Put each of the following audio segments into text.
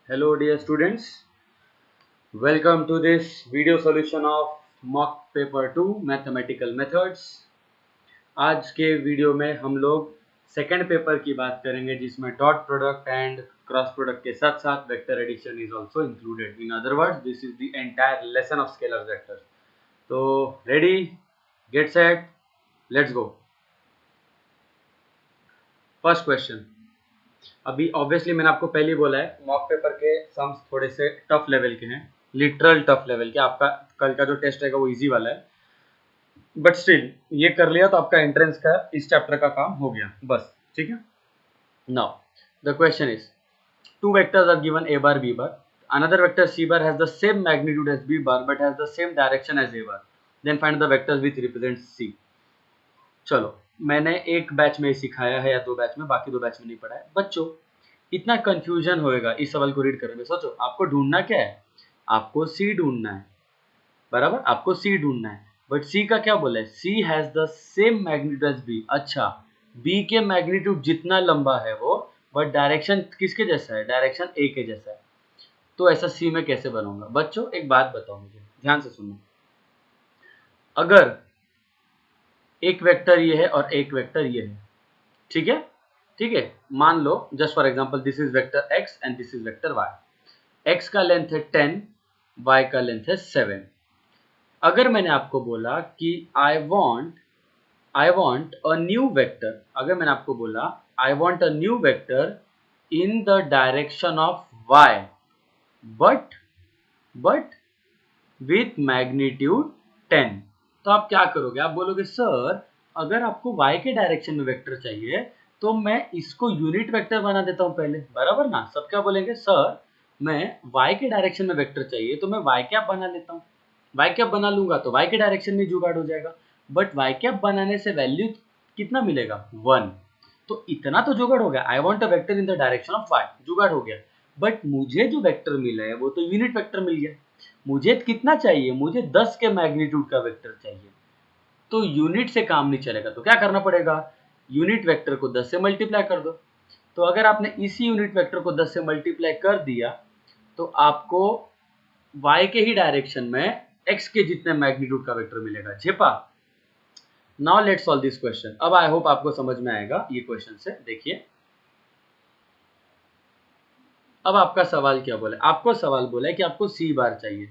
Hello dear students, welcome to this video solution of mock paper 2 mathematical methods। आज के video में हम लोग सेकंड पेपर की बात करेंगे जिसमें dot product and cross product के साथ साथ vector addition is also included. In other words this is the entire lesson of scalar vectors. तो ready, get set, let's go. First question. अभी ऑब्वियसली मैंने आपको पहले ही बोला है मॉक पेपर के सम्स थोड़े से टफ लेवल के हैं, लिटरल टफ लेवल के। आपका कल का जो टेस्ट रहेगा वो इजी वाला है, बट स्टिल ये कर लिया तो आपका एंट्रेंस का इस चैप्टर का काम हो गया बस। ठीक है, now the question is two vectors are given a bar b bar, another vector c bar has the same magnitude as b bar but has the same direction as a bar, then find the vectors which represent c। चलो, मैंने एक batch में सिखाया है या दो batch में, बाकी दो बैच में नहीं पढ़ा है बच्चों। इतना कंफ्यूजन होएगा इस सवाल को रीड करने में। सोचो, आपको ढूंढना क्या है, आपको सी ढूंढना है, बराबर, आपको सी ढूंढना है। बट सी का क्या बोला है, C has the same magnitude as B. अच्छा, बी के मैग्नीट्यूड जितना लंबा है वो, बट डायरेक्शन किसके जैसा है, डायरेक्शन ए के जैसा है। तो ऐसा सी में कैसे बनाऊंगा बच्चों? एक बात बताओ मुझे, ध्यान से सुनो। अगर एक वेक्टर ये है और एक वेक्टर ये है, ठीक है, ठीक है, मान लो just for example this is vector x and this is vector y। x का लेंथ है 10, y का लेंथ है 7। अगर मैंने आपको बोला कि I want a new vector, अगर मैंने आपको बोला I want a new vector in the direction of y but but with magnitude 10, तो आप क्या करोगे? आप बोलोगे सर अगर आपको y के डायरेक्शन में वेक्टर चाहिए तो मैं इसको यूनिट वेक्टर बना देता हूँ पहले, बराबर ना। सब क्या बोलेंगे, सर मैं y के डायरेक्शन में वेक्टर चाहिए तो मैं y कैप बना लेता हूँ। y कैप बना लूंगा तो y के डायरेक्शन में जुगाड़ हो जाएगा, बट y कैप बनाने से वैल्यू कितना मिलेगा, 1। तो इतना तो जुगाड़ हो गया, I want a vector in the direction of y, जुगाड़ हो गया। बट मुझे जो वेक्टर मिला है वो तो यूनिट वेक्टर मिल गया। मुझे कितना चाहिए, मुझे 10 के मैग्नीट्यूड का वेक्टर चाहिए। तो यूनिट से काम नहीं चलेगा, तो क्या करना पड़ेगा, यूनिट वेक्टर को 10 से मल्टीप्लाई कर दो। तो अगर आपने इसी यूनिट वेक्टर को 10 से मल्टीप्लाई कर दिया तो आपको y के ही डायरेक्शन में x के जितने मैग्नीट्यूड का वेक्टर मिलेगा। झेपा? Now let's solve this question. अब आई होप आपको समझ में आएगा ये क्वेश्चन से। देखिए, अब आपका सवाल क्या बोला है, आपको सवाल बोला है कि आपको सी बार चाहिए।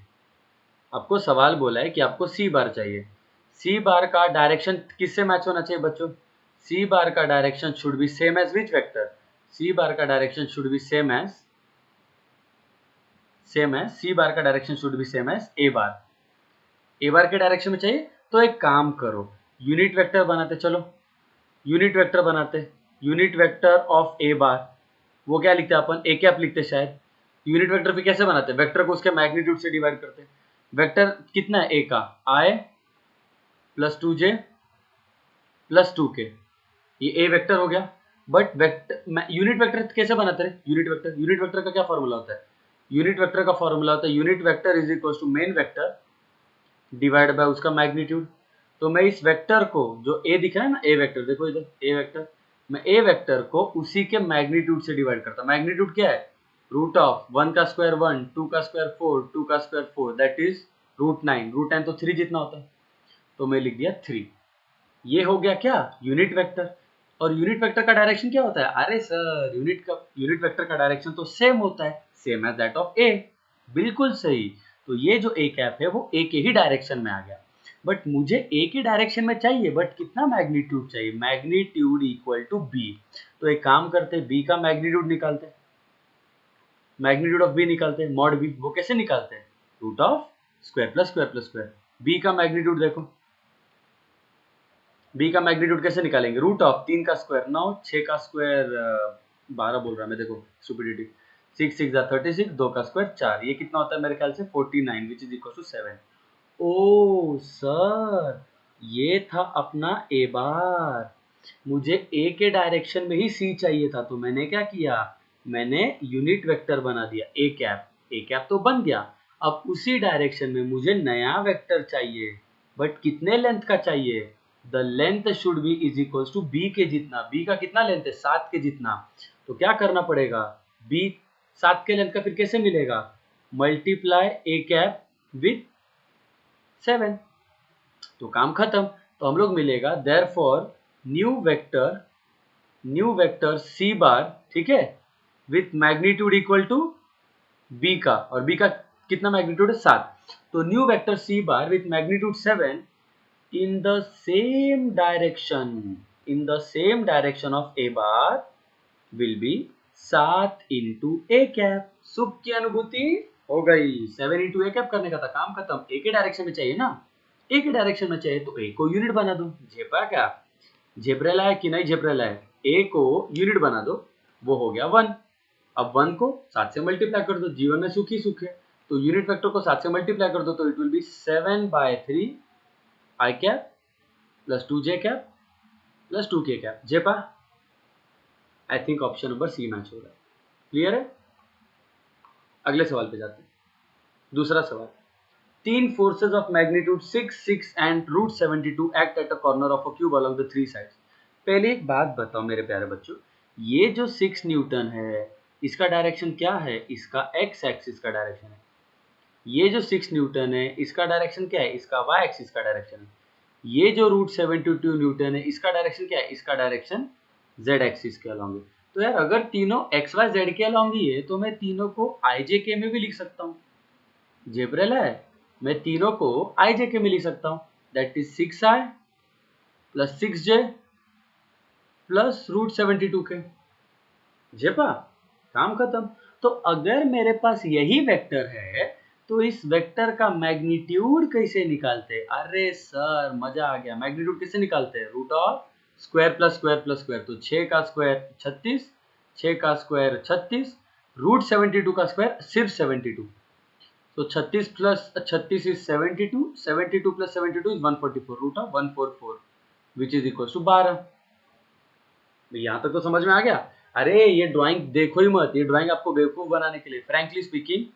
आपको सवाल बोला है कि आपको सी बार चाहिए। सी बार का डायरेक्शन किससे मैच होना चाहिए बच्चों? सी बार का direction should be same as which vector? C bar का direction should be same as C bar का direction should be same as A bar. A bar के डायरेक्शन में चाहिए तो एक काम करो, यूनिट वेक्टर बनाते। चलो यूनिट वेक्टर बनाते, यूनिट वेक्टर ऑफ ए बार, वो क्या लिखते हैं अपन, ए कैप लिखते शायद। यूनिट वेक्टर फिर कैसे बनाते हैं, वेक्टर को उसके मैग्नीट्यूड से डिवाइड करते। वेक्टर कितना है ए का, आई प्लस 2j प्लस 2k, ये ए वेक्टर हो गया। बट वेक्टर यूनिट वेक्टर कैसे बनाते हैं, यूनिट वेक्टर का क्या फॉर्मूला होता है, यूनिट वेक्टर का फॉर्मूला होता है unit vector is equal to main vector divide by उसका मैग्नीट्यूड। तो मैं इस वेक्टर को, जो ए दिख रहा है ना, ए वेक्टर, देखो इधर ए वेक्टर, मैं ए वेक्टर को उसी के मैग्नीट्यूड से डिवाइड करता। मैग्नीट्यूड क्या है, रूट ऑफ 1 का स्क्वायर 1, 2 का स्क्वायर 4, 2 का स्क्वायर 4, दैट इज √9। √9 तो 3 जितना होता है, तो मैं लिख दिया 3। ये हो गया क्या, यूनिट वेक्टर। और यूनिट वेक्टर का डायरेक्शन क्या होता है, अरे सर यूनिट वेक्टर का डायरेक्शन तो सेम होता है, सेम एज दैट ऑफ ए। बिल्कुल सही। तो ये जो ए कैप है वो ए के ही डायरेक्शन में आ गया। बट मुझे ए के डायरेक्शन में चाहिए, बट कितना मैग्नीट्यूड चाहिए, मैग्नीट्यूड इक्वल टू बी। तो एक काम करते, बी का मैग्नीट्यूड निकालते, मैग्नीट्यूड ऑफ बी निकालते हैं, मॉड बी। वो कैसे निकालते हैं, root of square plus square plus square. B का मैग्नीट्यूड देखो, बी का मैग्नीट्यूड कैसे निकालेंगे, रूट ऑफ 3 का स्क्वायर 9, 6 का स्क्वायर 12 बोल रहा है मैं, देखो स्टुपिडिटी, 6 6 36, 2 का स्क्वायर 4, ये कितना होता है मेरे ख्याल से 49 विच इज इक्वल टू 7। ओ सर, ये था अपना ए बार। मुझे ए के डायरेक्शन में ही सी चाहिए था, तो मैंने क्या किया, मैंने यूनिट वेक्टर बना दिया ए कैप। ए कैप तो बन गया। अब उसी डायरेक्शन में मुझे नया वेक्टर चाहिए, बट कितने लेंथ का चाहिए, the length should be is equal to b के जितना। बी का कितना लेंथ है, 7 के जितना। तो क्या करना पड़ेगा, बी 7 के लेंथ का फिर कैसे मिलेगा? मल्टीप्लाई ए कैप विथ 7, तो काम खत्म। तो हम लोग मिलेगा देयरफॉर न्यू वेक्टर सी बार, ठीक है, with magnitude equal to b का, और बी का कितना मैग्नीट्यूड है? 7। तो new vector C bar with magnitude 7 in the same direction of a bar will be 7 into a cap. सुख की अनुभूति हो गई। 7 into a कैप करने का था, काम खत्म। ए के डायरेक्शन में चाहिए ना, ए के डायरेक्शन में चाहिए तो ए को यूनिट बना दो। झेपा क्या? झेपरेला है कि नहीं झेपरेला है? ए को यूनिट बना दो, वो हो गया 1। अब 1 को 7 से मल्टीप्लाई कर दो, जीवन में सुख ही सुख है, तो यूनिट वेक्टर को 7 से मल्टीप्लाई कर दो, तो it will be 7/3 I cap plus 2j cap plus 2k cap. जेपा? I think option number C match हो रहा है। क्लियर है? अगले सवाल पे जाते हैं। दूसरा सवाल, 3 forces of magnitude 6, 6 and √72 act at a corner of a cube along the 3 sides. पहले एक बात बताओ मेरे प्यारे बच्चों, ये जो 6 न्यूटन है, इसका डायरेक्शन क्या है? इसका एक्स एक्सिस का डायरेक्शन है। ये जो 6 न्यूटन है, इसका डायरेक्शन क्या है? इसका वाई एक्सिस का डायरेक्शन है। ये जो √72 न्यूटन है, इसका डायरेक्शन क्या है? इसका डायरेक्शन जेड एक्सिस के अलॉन्ग है। तो यार अगर तीनों एक्स वाई जेड के अलॉन्ग ही है, तो मैं तीनों को आई जे के में भी लिख सकता हूँ। जेब्रेला है, मैं तीनों को आई जे के में लिख सकता हूँ। That is 6i plus 6j plus √72 के। जेपा? काम खत्म। तो अगर मेरे पास यही वेक्टर है, तो इस वेक्टर का मैग्नीट्यूड कैसे निकालते हैं? अरे सर मजा आ गया। मैग्नीट्यूड कैसे निकालते हैं? Root of square plus square plus square. तो 6 का स्क्वायर 36, 6 का स्क्वायर 36, √72 का स्क्वायर सिर्फ 72। तो 36 plus 36 is 72, 72 plus 72 is 144, root of 144 which is equal to 12। यहाँ तक तो समझ में आ गया? अरे ये ड्राइंग देखो ही मत, ये ड्राइंग आपको बेवकूफ बनाने के लिए, फ्रैंकली स्पीकिंग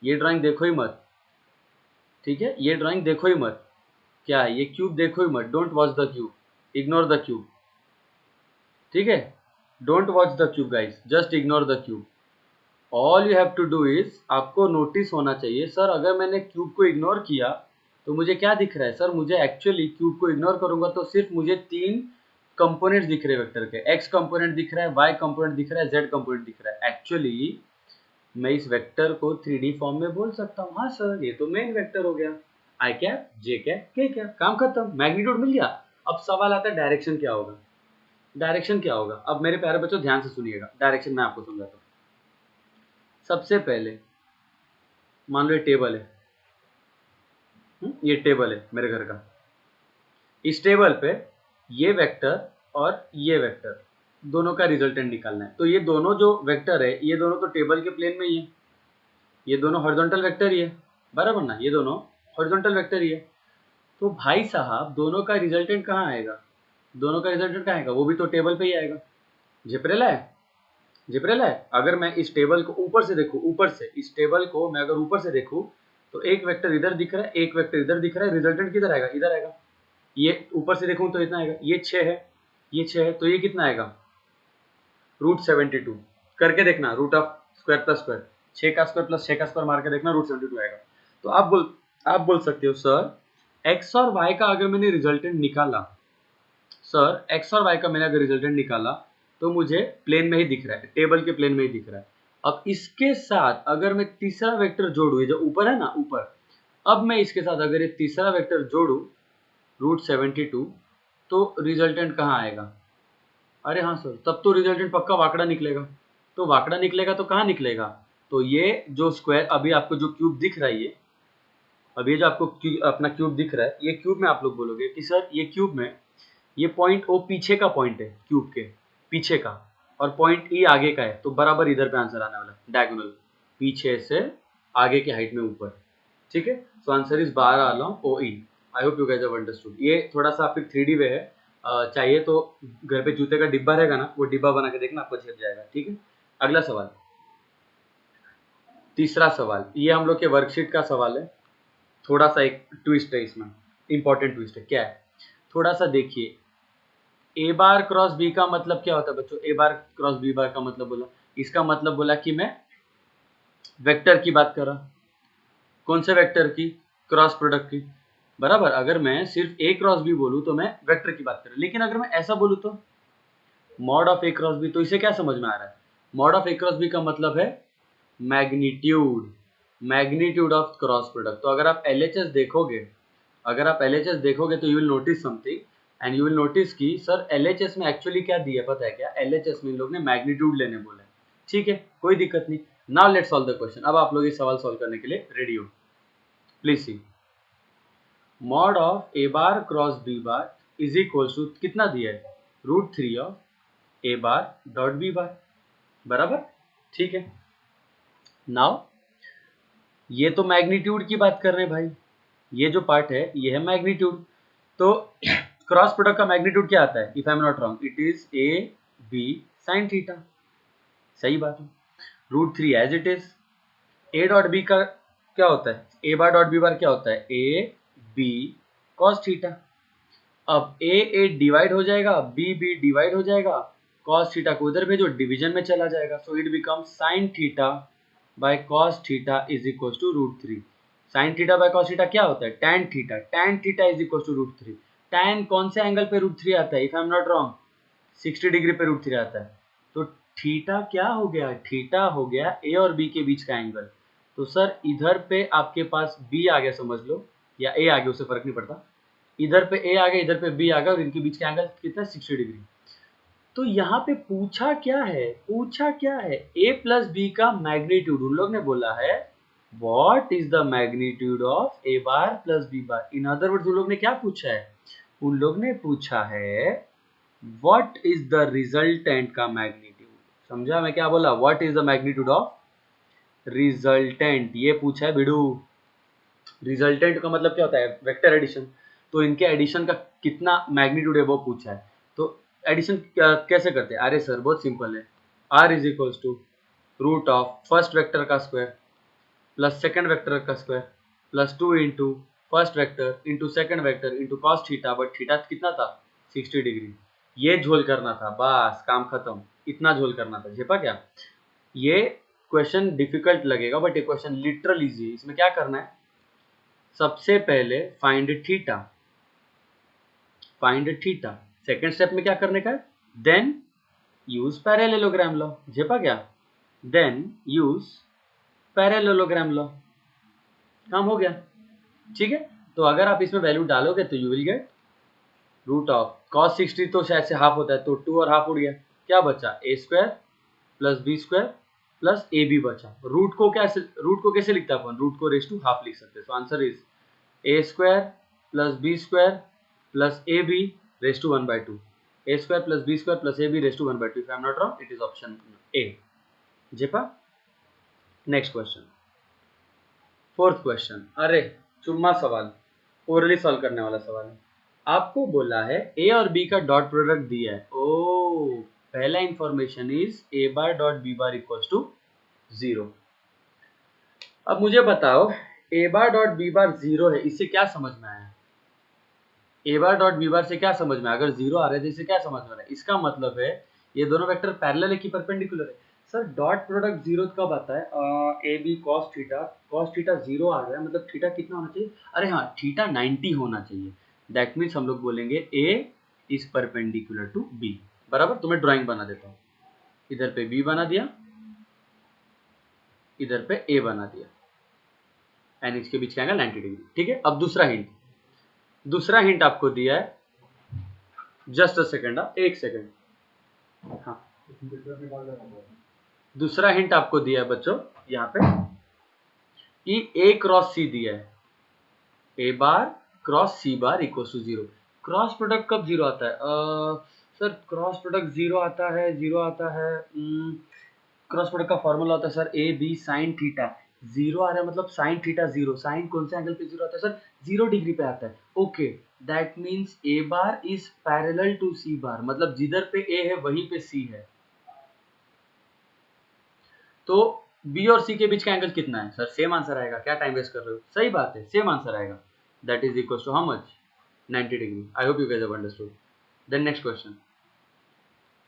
ये ड्राइंग देखो ही मत, ठीक है? ये ड्राइंग देखो ही मत। क्या है? ये क्यूब देखो ही मत। Don't watch the cube, ignore the cube, ठीक है? Don't watch the cube guys, just ignore the cube. All you have to do is, आपको नोटिस होना चाहिए, सर अगर मैंने क्यूब को इग्नोर किया तो मुझे क्या दिख रहा है? सर मुझे एक्चुअली क्यूब को इग्नोर करूंगा तो सिर्फ मुझे 3 कंपोनेंट्स दिख रहे हैं वेक्टर के। एक्स कंपोनेंट दिख रहा है, वाई कंपोनेंट दिख रहा है, जेड कंपोनेंट दिख रहा है। एक्चुअली मैं इस वेक्टर को 3D फॉर्म में बोल सकता हूँ। हाँ सर, ये तो मेन वेक्टर हो गया, आई कैप जे कैप के कैप। काम खत्म, मैग्नीट्यूड मिल गया। अब सवाल आता है डायरेक्शन क्या होगा? डायरेक्शन क्या होगा? अब मेरे प्यारे बच्चों ध्यान से सुनिएगा, डायरेक्शन मैं आपको समझाता हूँ। सबसे पहले मान लो ये टेबल है, ये टेबल है मेरे घर का। इस टेबल पे ये वेक्टर और ये वेक्टर दोनों का रिजल्टेंट निकालना है। तो ये दोनों जो वेक्टर है, ये दोनों तो टेबल के प्लेन में ही है, ये दोनों हॉरिजॉन्टल वेक्टर ही है, बराबर ना? ये दोनों हॉरिजॉन्टल वेक्टर ही है। तो भाई साहब दोनों का रिजल्टेंट कहाँ आएगा? दोनों का रिजल्टेंट कहाँ आएगा? वो भी तो टेबल पे ही आएगा। झिपरेला है? झिपरेला है? अगर मैं इस टेबल को ऊपर से देखूं, ऊपर से इस टेबल को मैं अगर ऊपर से देखूं, तो एक वेक्टर इधर दिख रहा है, एक वेक्टर इधर दिख रहा है, रिजल्टेंट किधर आएगा? इधर आएगा। ये ऊपर से देखूं तो इतना आएगा, ये 6 है, ये 6 है, तो ये कितना आएगा? √72 करके देखना, root of square plus square, 6 का स्क्वायर प्लस 6 का स्क्वायर मार के देखना, √72 आएगा। तो आप बोल सकते हो सर एक्स और वाई का अगर मैंने रिजल्टेंट निकाला, सर एक्स और वाई का मैंने अगर रिजल्टेंट निकाला तो मुझे प्लेन में ही दिख रहा है, टेबल के प्लेन में ही दिख रहा है। अब इसके साथ अगर मैं तीसरा वेक्टर जोड़ू, जो ऊपर है ना, ऊपर, अब मैं इसके साथ अगर ये तीसरा वेक्टर जोड़ू √72, तो रिजल्टेंट कहाँ आएगा? अरे हाँ सर, तब तो रिजल्टेंट पक्का वाकड़ा निकलेगा। तो वाकड़ा निकलेगा तो कहाँ निकलेगा? तो ये जो स्क्वायर, अभी आपको जो क्यूब दिख रहा है, ये अभी जो आपको अपना क्यूब दिख रहा है, ये क्यूब में आप लोग बोलोगे कि सर ये क्यूब में ये पॉइंट ओ पीछे का पॉइंट है, क्यूब के पीछे का, और पॉइंट ई आगे का है, तो बराबर इधर पे आंसर आने वाला है, डायगोनल, पीछे से आगे के हाइट में ऊपर, ठीक है? So answer is 12 along O E. I hope you guys have understood. ये थोड़ा सा आपके 3D वे है, चाहिए तो घर पे जूते का डिब्बा रहेगा ना, वो डिब्बा बना के देखना, आपको झेप जाएगा, ठीक है? अगला सवाल, तीसरा सवाल, ये हम लोग के वर्कशीट का सवाल है। थोड़ा सा एक ट्विस्ट है इसमें, इंपॉर्टेंट ट्विस्ट है। क्या है? थोड़ा सा देखिए, ए बार क्रॉस बी का मतलब क्या होता है बच्चों? ए बार क्रॉस बी बार का मतलब बोला, इसका मतलब बोला कि मैं वेक्टर की बात कर रहा, कौन से वेक्टर की? क्रॉस प्रोडक्ट की, बराबर। अगर मैं सिर्फ ए क्रॉस बी बोलूँ तो मैं वेक्टर की बात कर रहा हूँ, लेकिन अगर मैं ऐसा बोलूँ तो mod of a cross b, तो इसे क्या समझ में आ रहा है? Mod of a cross b का मतलब है magnitude, magnitude of cross product. तो अगर आप LHS देखोगे, अगर आप LHS देखोगे तो you will notice something, and you will notice कि सर LHS में एक्चुअली क्या दिया पता है क्या? LHS में इन लोग ने मैग्नीट्यूड लेने बोला है, ठीक है, कोई दिक्कत नहीं। Now let's solve the question. अब आप लोग ये सवाल सॉल्व करने के लिए रेडी हो, please see. Mod of A bar cross B bar is equal to कितना दिया है? √3 of A bar dot B bar, बराबर, ठीक है। नाउ ये तो मैग्नीट्यूड की बात कर रहे हैं भाई, ये जो पार्ट है ये है मैग्नीट्यूड। तो क्रॉस प्रोडक्ट का मैग्नीट्यूड क्या आता है? If I am not wrong it is a B sine theta, सही बात है। √3 as it is. A dot b का क्या होता है? ए बार डॉट बी बार क्या होता है? A B cos theta. अब ए ए डिवाइड हो जाएगा, बी बी डिवाइड हो जाएगा, कॉस थीटा को उधर भेजो, डिवीजन में चला जाएगा, so it become sine theta by cos theta is equal to √3। Sine theta by cos theta क्या होता है? Tan theta, tan theta is equal to √3। Tan कौन से एंगल पे √3 आता है? If I am not wrong 60 degree पे √3 आता है। तो थीटा क्या हो गया? थीटा हो गया ए और बी के बीच का एंगल। तो सर इधर पे आपके पास बी आ गया समझ लो, या ए आ गया, उससे फर्क नहीं पड़ता। इधर पे ए आ गया, इधर पे बी आ गया, और इनके बीच का एंगल कितना? 60 डिग्री। तो यहाँ पे पूछा क्या है? पूछा क्या है? ए प्लस बी का मैग्नीट्यूड। उन लोग ने बोला है what is the magnitude of A bar plus B bar. In other words उन लोग ने क्या पूछा है? उन लोग ने पूछा है व्हाट इज द रिजल्टेंट का मैग्नीट्यूड। समझा मैं क्या बोला? What is the magnitude of resultant, ये पूछा है बिडू। रिजल्टेंट का मतलब क्या होता है? Vector addition. तो इनके एडिशन का कितना मैग्नीट्यूड है वो पूछा है। तो एडिशन कैसे करते हैं? अरे सर बहुत सिंपल है। r is equals to root of first vector का स्क्वायर प्लस सेकंड वेक्टर का square plus 2 into first vector into second vector into cos theta, but theta कितना था? 60 डिग्री। ये झोल करना था, बस काम खत्म, इतना झोल करना था। झेपा क्या? ये क्वेश्चन डिफिकल्ट लगेगा बट ये क्वेश्चन लिटरल इजी है। इसमें क्या करना है? सबसे पहले find theta, find theta. Second step में क्या करने का है? Then use parallelogram law. झेपा क्या? देन यूज पैरेललोग्राम लॉ, काम हो गया, ठीक है। तो अगर आप इसमें वैल्यू डालोगे तो you will get root of cos 60, तो शायद से हाफ होता है, तो 2 और हाफ उड़ गया, क्या बचा? A square plus B square plus A B बचा। रूट को कैसे लिखता है अपन? रूट को रेस टू हाफ लिख सकते हैं। So answer is A square plus B square plus A B raise to 1/2। A square plus B square plus A B raise to 1/2। If I am not wrong it is option A. जेपा। Next question, fourth question. अरे चुम्मा सवाल, orally solve करने वाला सवाल है। आपको बोला है ए और बी का डॉट प्रोडक्ट दिया है। ओ, पहला information is a bar dot B bar equals to 0। अब मुझे बताओ A bar dot B bar 0 है, इससे क्या समझ में आया? ए बार डॉट बी बार से क्या समझ में? अगर 0 आ रहा है तो इससे क्या समझ में आ रहा है? इसका मतलब है ये दोनों वेक्टर पैरेलल है कि परपेंडिकुलर है? सर डॉट प्रोडक्ट 0 कब आता है? ए बी कॉस थीटा 0 आ रहा है, मतलब थीटा कितना होना चाहिए? अरे हाँ, थीटा 90 होना चाहिए। दैट मीन्स हम लोग बोलेंगे ए इज परपेंडिकुलर टू बी, बराबर। तो मैं ड्राइंग बना देता हूँ, इधर पे बी बना दिया, इधर पे ए बना दिया, एंड इसके बीच का एंगल 90 डिग्री, ठीक है। अब दूसरा हिंट, दूसरा हिंट आपको दिया है, जस्ट अ सेकेंड, एक सेकेंड। हाँ, दूसरा हिंट आपको दिया है बच्चों यहाँ पे कि ए क्रॉस सी दिया है, ए bar cross C bar equal to 0। Cross product कब 0 आता है? सर क्रॉस प्रोडक्ट 0 आता है, 0 आता है, क्रॉस प्रोडक्ट का फॉर्मूला होता है sir a B sine theta. 0 आ रहा है मतलब साइन थीटा 0। साइन कौन से एंगल पे 0 आता है सर? 0 डिग्री पे आता है। Okay, that means A bar is parallel to C bar, मतलब जिधर पे ए है वहीं पे सी है। तो बी और सी के बीच का एंगल कितना है? सर सेम आंसर आएगा, क्या टाइम वेस्ट कर रहे हो? सही बात है, सेम आंसर आएगा। That is equal to how much? 90 degree. I hope you guys have understood. Then next question,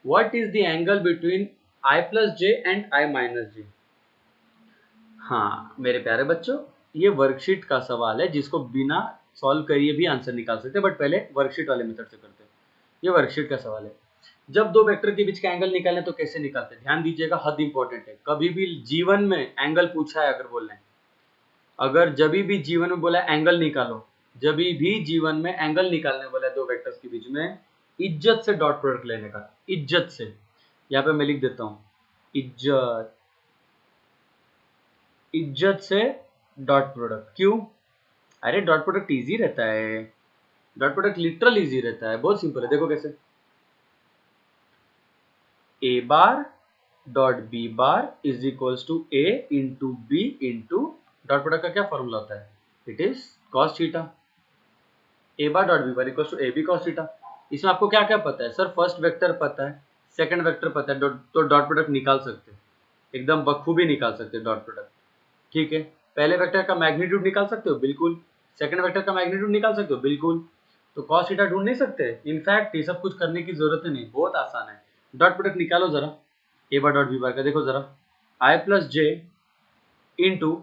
what is the angle between i plus J and i minus J? हाँ मेरे प्यारे बच्चों, ये वर्कशीट का सवाल है जिसको बिना सॉल्व करिए भी आंसर निकाल सकते हैं, बट पहले वर्कशीट वाले मेथड से करते हैं। ये वर्कशीट का सवाल है। जब दो वेक्टर के बीच का एंगल निकालें तो कैसे निकालते हैं? ध्यान दीजिएगा, हद इंपॉर्टेंट है। कभी भी जीवन में एंगल पूछा है अगर बोलना है, अगर जभी भी जीवन में बोला एंगल निकालो, जभी भी जीवन में एंगल निकालने बोला है दो वेक्टर्स के बीच में, इज्जत से डॉट प्रोडक्ट लेने का, इज्जत से। यहाँ पे मैं लिख देता हूँ, इज्जत, इज्जत से डॉट प्रोडक्ट। क्यों? अरे डॉट प्रोडक्ट इजी रहता है, डॉट प्रोडक्ट लिटरल इजी रहता है, बहुत सिंपल है। देखो कैसे, A bar dot B bar is equals to A into B into dot product का क्या फॉर्मूला होता है? It is cos theta. A bar dot B bar equals to A B cos theta. इसमें आपको क्या क्या पता है? सर फर्स्ट वेक्टर पता है, सेकंड वेक्टर पता है, तो डॉट प्रोडक्ट निकाल सकते हैं, एकदम बखूबी निकाल सकते हैं डॉट प्रोडक्ट। ठीक है, पहले वेक्टर का मैग्नीट्यूड निकाल सकते हो, बिल्कुल। सेकंड वेक्टर का मैग्नीट्यूड निकाल सकते हो, बिल्कुल। तो कॉस थीटा ढूंढ नहीं सकते? इनफैक्ट ये सब कुछ करने की जरूरत ही नहीं, बहुत आसान है। डॉट प्रोडक्ट निकालो जरा ए बार डॉट बी बार का। देखो जरा, आई प्लस जे इंटू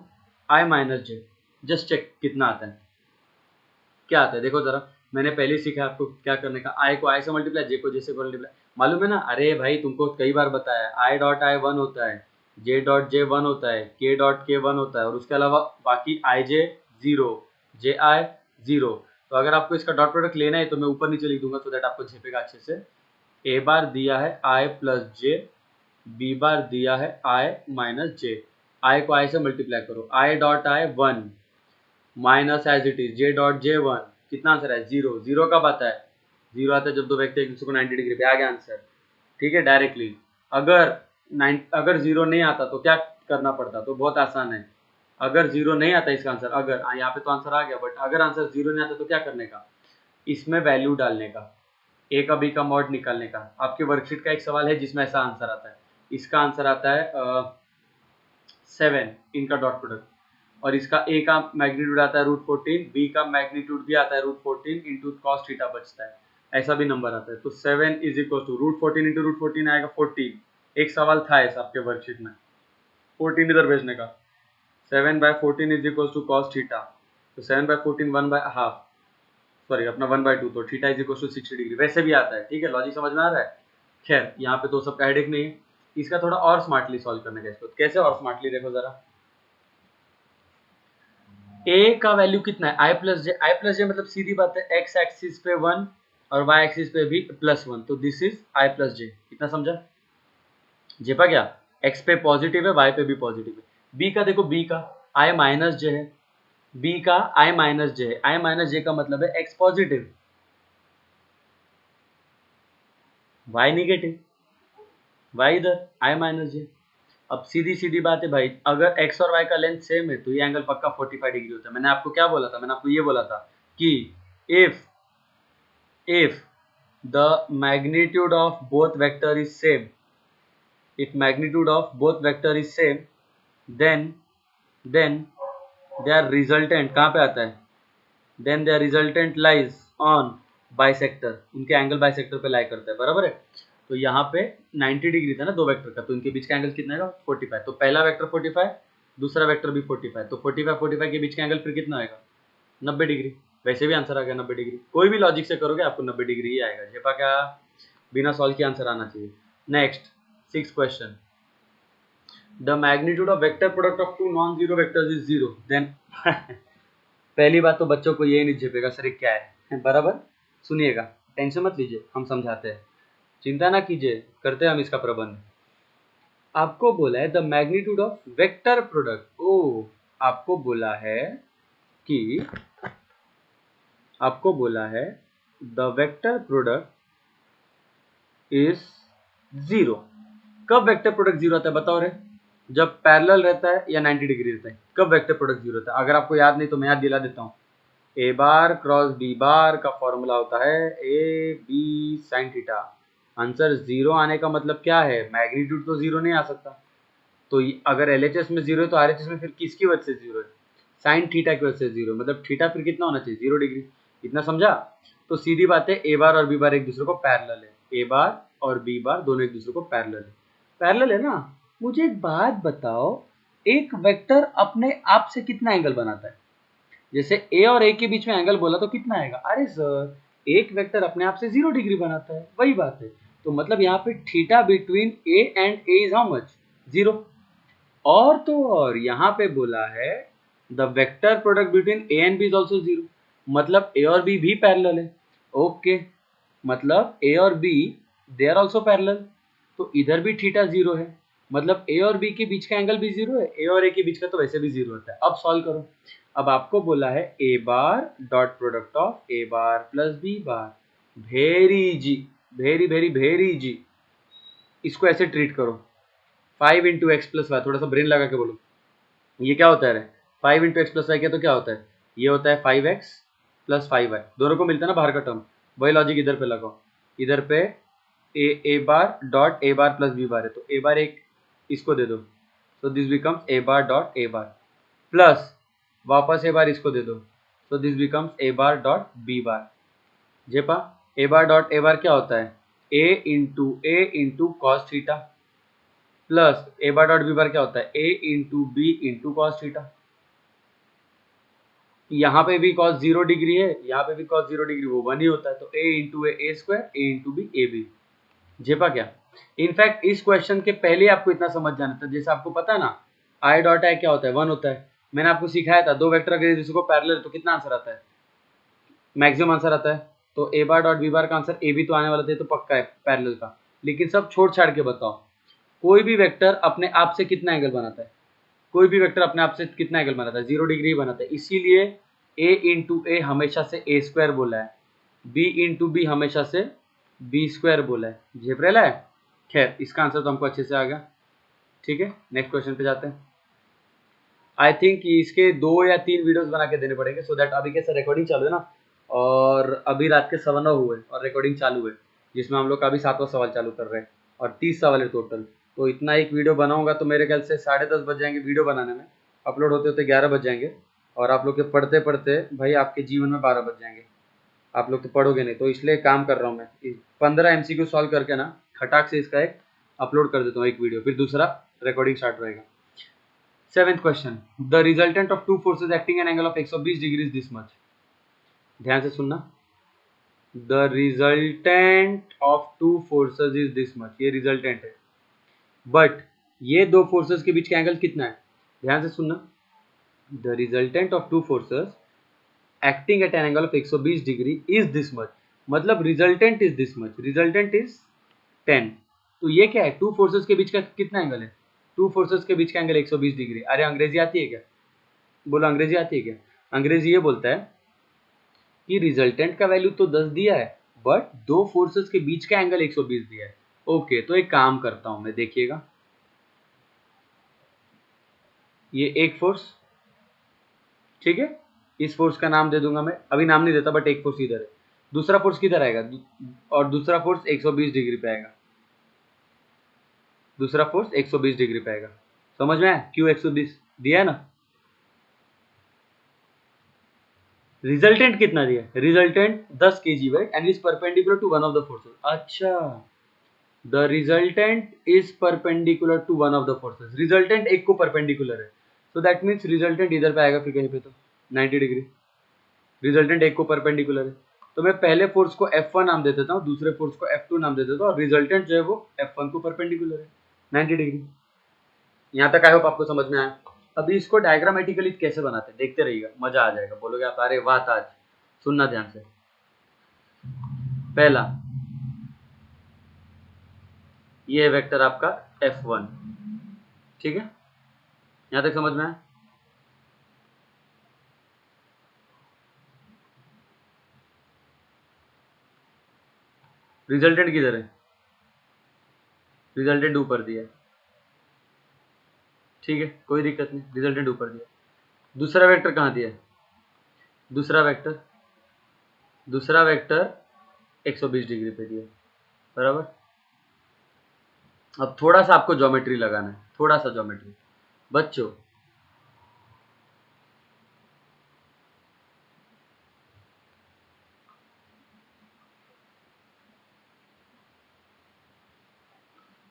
आई माइनस जे, जस्ट चेक कितना आता है, क्या आता है देखो जरा। मैंने पहले ही सीखा आपको क्या करने का, आई को आई से मल्टीप्लाई, जे को जे से मल्टीप्लाई, मालूम है ना? अरे भाई तुमको कई बार बताया, आई डॉट आई 1 होता है, जे डॉट जे 1 होता है, के डॉट के 1 होता है, और उसके अलावा बाकी आई जे 0, जे आई 0। तो अगर आपको इसका डॉट प्रोडक्ट लेना है तो मैं ऊपर नीचे लिख दूंगा, सो दैट आपको झेपेगा अच्छे से। ए बार दिया है आई प्लस जे, बी बार दिया है आई माइनस जे। आई को आई से मल्टीप्लाई करो, i dot i 1 minus as it is j dot j 1, कितना आंसर है? 0। 0 कब आता है? 0 आता है जब दो व्यक्ति एक दूसरे को 90 डिग्री पे, आ गया आंसर। ठीक है, डायरेक्टली। अगर 0 नहीं आता तो क्या करना पड़ता? तो बहुत आसान है। अगर 0 नहीं आता इसका आंसर, अगर यहाँ पे तो आंसर आ गया, बट अगर आंसर 0 नहीं आता तो क्या करने का? इसमें वैल्यू डालने का, ए का बी का मॉड निकालने का। आपके वर्कशीट का एक सवाल है जिसमें ऐसा आंसर आता है। इसका आंसर आता है 7, इनका डॉट प्रोडक्ट। और इसका ए का मैग्नीट्यूड आता है √14, बी का मैग्नीट्यूड भी आता है √14 इंटू कॉस थीटा बचता है, ऐसा भी नंबर आता है। तो 7 इज इक्वल टू √14 इंटू √14 आएगा 14। एक सवाल था ऐसा आपके वर्कशीट में, 14 इधर भेजने का। 7/14 is equal to cos theta, तो 7/14 1/2, सॉरी अपना 1/2, तो theta is equal to 60 degree, वैसे भी आता है। ठीक है, लॉजिक समझ में आ रहा है? खैर यहाँ पे तो सबका हेडेक नहीं है, इसका थोड़ा और स्मार्टली सॉल्व करने का। इसको कैसे और स्मार्टली देखो जरा। ए का वैल्यू कितना है? आई प्लस जे, आई प्लस जे मतलब सीधी बात है, एक्स एक्सिस पे 1 और वाई एक्सिस पे भी +1, तो दिस इज आई प्लस जे। कितना समझा? जेपा क्या? एक्स पे पॉजिटिव है, वाई पे भी पॉजिटिव है। बी का देखो, बी का आई माइनस जे है, बी का आई माइनस जे है, आई माइनस जे का मतलब है x positive, y negative, y इधर आई माइनस जे। अब सीधी सीधी बात है भाई, अगर एक्स और वाई का लेंथ सेम है तो ये एंगल पक्का 45 डिग्री होता है। मैंने आपको क्या बोला था? मैंने आपको ये बोला था कि if the magnitude of both vector is same, if magnitude of both vector is same, then their resultant कहाँ पे आता है? then their resultant lies on bisector, उनके एंगल बाइसेक्टर पे लाई करता है, बराबर है। तो यहाँ पे 90 डिग्री था ना दो वेक्टर का, तो इनके बीच का एंगल कितना है? 45। तो पहला वेक्टर 45, दूसरा वेक्टर भी 45, तो 45 के बीच का एंगल फिर कितना आएगा? 90 डिग्री। वैसे भी आंसर आ गया 90 डिग्री, कोई भी लॉजिक से करोगे आपको 90 डिग्री ही आएगा। जेपा क्या, बिना सॉल्व के आंसर आना चाहिए। Next 6th question, the magnitude of vector product of two non zero vectors is 0, then पहली बात तो बच्चों को यही नहीं झेपेगा सर ये क्या है, बराबर। सुनिएगा, टेंशन मत लीजिए, हम समझाते हैं, चिंता ना कीजिए, करते हैं हम इसका प्रबंध। आपको बोला है the magnitude of vector product, ओ आपको बोला है कि, आपको बोला है द वेक्टर प्रोडक्ट इज 0। कब वेक्टर प्रोडक्ट 0 आता है बताओ रे? जब पैरेलल रहता है या 90 डिग्री रहता है, कब वेक्टर प्रोडक्ट 0 होता है? अगर आपको याद नहीं तो मैं याद दिला देता हूँ। ए बार क्रॉस बी बार का फॉर्मूला होता है a B sine theta. Answer 0 आने का मतलब क्या है? मैग्नीट्यूड तो 0 नहीं आ सकता, तो अगर एलएचएस में 0 है तो आरएचएस में फिर किसकी वजह से 0 है? साइन थीटा की वजह से 0, मतलब थीटा फिर कितना होना चाहिए? 0 डिग्री। इतना समझा? तो सीधी बात है, ए बार और बी बार एक दूसरे को पैरेलल है, ए बार और बी बार दोनों एक दूसरे को पैरेलल है, पैरेलल है ना। मुझे एक बात बताओ, एक वेक्टर अपने आप से कितना एंगल बनाता है? जैसे ए और ए के बीच में एंगल बोला तो कितना आएगा? अरे सर, एक वेक्टर अपने आप से 0 डिग्री बनाता है, वही बात है। तो मतलब यहाँ पे theta between a and a is how much? 0। और तो और यहाँ पे बोला है the vector product between a and b is also 0, मतलब ए और बी भी पैरेलल है। ओके, मतलब ए और b they are also parallel, तो इधर भी थीटा 0 है, मतलब ए और बी के बीच का एंगल भी 0 है, ए और ए के बीच का तो वैसे भी 0 होता है। अब सॉल्व करो। अब आपको बोला है ए bar dot product of A bar plus B bar, very easy, very very very easy. इसको ऐसे ट्रीट करो, 5 इंटू एक्स प्लस वाई, थोड़ा सा ब्रेन लगा के बोलो, ये क्या होता है रे? 5 इंटू एक्स प्लस वाई क्या, तो क्या होता है? ये होता है 5x प्लस 5y, दोनों को मिलता है ना बाहर का टर्म, वही लॉजिक इधर पे लगाओ। इधर पे A bar dot A bar plus B bar है, तो ए बार एक इसको दे दो, so this becomes A bar dot A bar, plus वापस ए बार इसको दे दो, so this becomes A bar dot B bar. जेपा A bar dot A bar क्या होता है? A into cos theta, plus A bar dot B bar क्या होता है? A into B into cos theta. यहाँ पे भी cos 0 डिग्री है, यहाँ पे भी cos 0 डिग्री, वो 1 ही होता है, तो a into A square, A into B A B. जेपा क्या? इनफैक्ट इस क्वेश्चन के पहले आपको इतना समझ जाना था, जैसे आपको पता है ना आई डॉट आई क्या होता है? 1 होता है। मैंने आपको सिखाया था दो वेक्टर अगर दूसरे को पैरेलल तो कितना आंसर आता है? मैक्सिमम आंसर आता है। तो A bar dot B bar का आंसर ए भी तो आने वाला था, तो पक्का है पैरेलल का। लेकिन सब छोड़ छाड़ के बताओ, कोई भी वेक्टर अपने आप से कितना एंगल बनाता है? कोई भी वेक्टर अपने आप से कितना एंगल बनाता है? 0 डिग्री बनाता है। इसीलिए a इंटू ए हमेशा से ए स्क्वायर बोला है, b इंटू बी हमेशा से बी स्क्वायर बोला है। झेप रहा है? खैर, इसका आंसर तो हमको अच्छे से आ गया। ठीक है, नेक्स्ट क्वेश्चन पे जाते हैं। आई थिंक इसके 2 या 3 वीडियोस बना के देने पड़ेंगे, सो दैट अभी कैसे रिकॉर्डिंग चालू है ना, और अभी रात के 9:15 हुए और रिकॉर्डिंग चालू है, जिसमें हम लोग का अभी 7वां सवाल चालू कर रहे हैं और 30 सवाल है टोटल। तो इतना एक वीडियो बनाऊंगा तो मेरे ख्याल से 10:30 बज जाएंगे वीडियो बनाने में, अपलोड होते होते 11 बज जाएंगे, और आप लोग के पढ़ते पढ़ते भाई आपके जीवन में 12 बज जाएंगे। आप लोग तो पढ़ोगे नहीं, तो इसलिए काम कर रहा हूँ मैं, 15 MCQ सॉल्व करके ना खटाक से इसका एक अपलोड कर देता हूँ एक वीडियो, फिर दूसरा रिकॉर्डिंग स्टार्ट रहेगा। 7th question, the resultant of two forces acting N angle of 120 degree is this much. ध्यान से सुनना, the resultant of two forces is this much, ये रिजल्टेंट है, बट ये दो फोर्सेस के बीच का एंगल कितना है? ध्यान से सुनना, the resultant of two forces acting at an angle of 120 degree is this much, मतलब resultant is this much, resultant is 10। तो ये क्या है? टू फोर्सेस के बीच का कितना एंगल है? टू फोर्सेस के बीच का एंगल 120 डिग्री। अरे अंग्रेजी आती है क्या? बोलो अंग्रेजी आती है क्या? अंग्रेजी ये बोलता है कि रिजल्टेंट का वैल्यू तो 10 दिया है, बट दो फोर्सेस के बीच का एंगल 120 दिया है। ओके, तो एक काम करता हूं मैं, देखिएगा, ये एक फोर्स, ठीक है, इस फोर्स का नाम दे दूंगा मैं, अभी नाम नहीं देता, बट एक फोर्स इधर है, दूसरा फोर्स किधर आएगा? और दूसरा फोर्स 120 डिग्री पे आएगा, दूसरा फोर्स 120 डिग्री पे आएगा। समझ में आया क्यों 120 दिया है ना? रिजल्टेंट कितना दिया है? Resultant 10 kg weight and is perpendicular to one of the forces. अच्छा, the resultant is perpendicular to one of the forces, resultant एक को परपेंडिकुलर है, सो दैट मीन्स रिजल्टेंट इधर पे आएगा, फिर कहीं पे तो 90 डिग्री, रिजल्टेंट एक को परपेंडिकुलर है। तो मैं पहले फोर्स को F1 नाम दे देता हूँ, दूसरे फोर्स को F2 नाम दे देता हूँ, और रिजल्टेंट जो है वो F1 को परपेंडिकुलर है 90 डिग्री। यहाँ तक आई होप आपको समझ में आया। अभी इसको डायग्रामेटिकली कैसे बनाते हैं देखते रहिएगा, मजा आ जाएगा, बोलोगे आप अरे वाह ताज। सुनना ध्यान से, पहला ये वेक्टर आपका F1, ठीक है, यहाँ तक समझ में आया? रिजल्टेंट किधर है? रिजल्टेंट ऊपर दिया है, ठीक है, कोई दिक्कत नहीं, रिजल्टेंट ऊपर दिया। दूसरा वेक्टर कहाँ दिया है? दूसरा वेक्टर 120 डिग्री पे दिया है, बराबर। अब थोड़ा सा आपको ज्योमेट्री लगाना है, थोड़ा सा ज्योमेट्री बच्चों।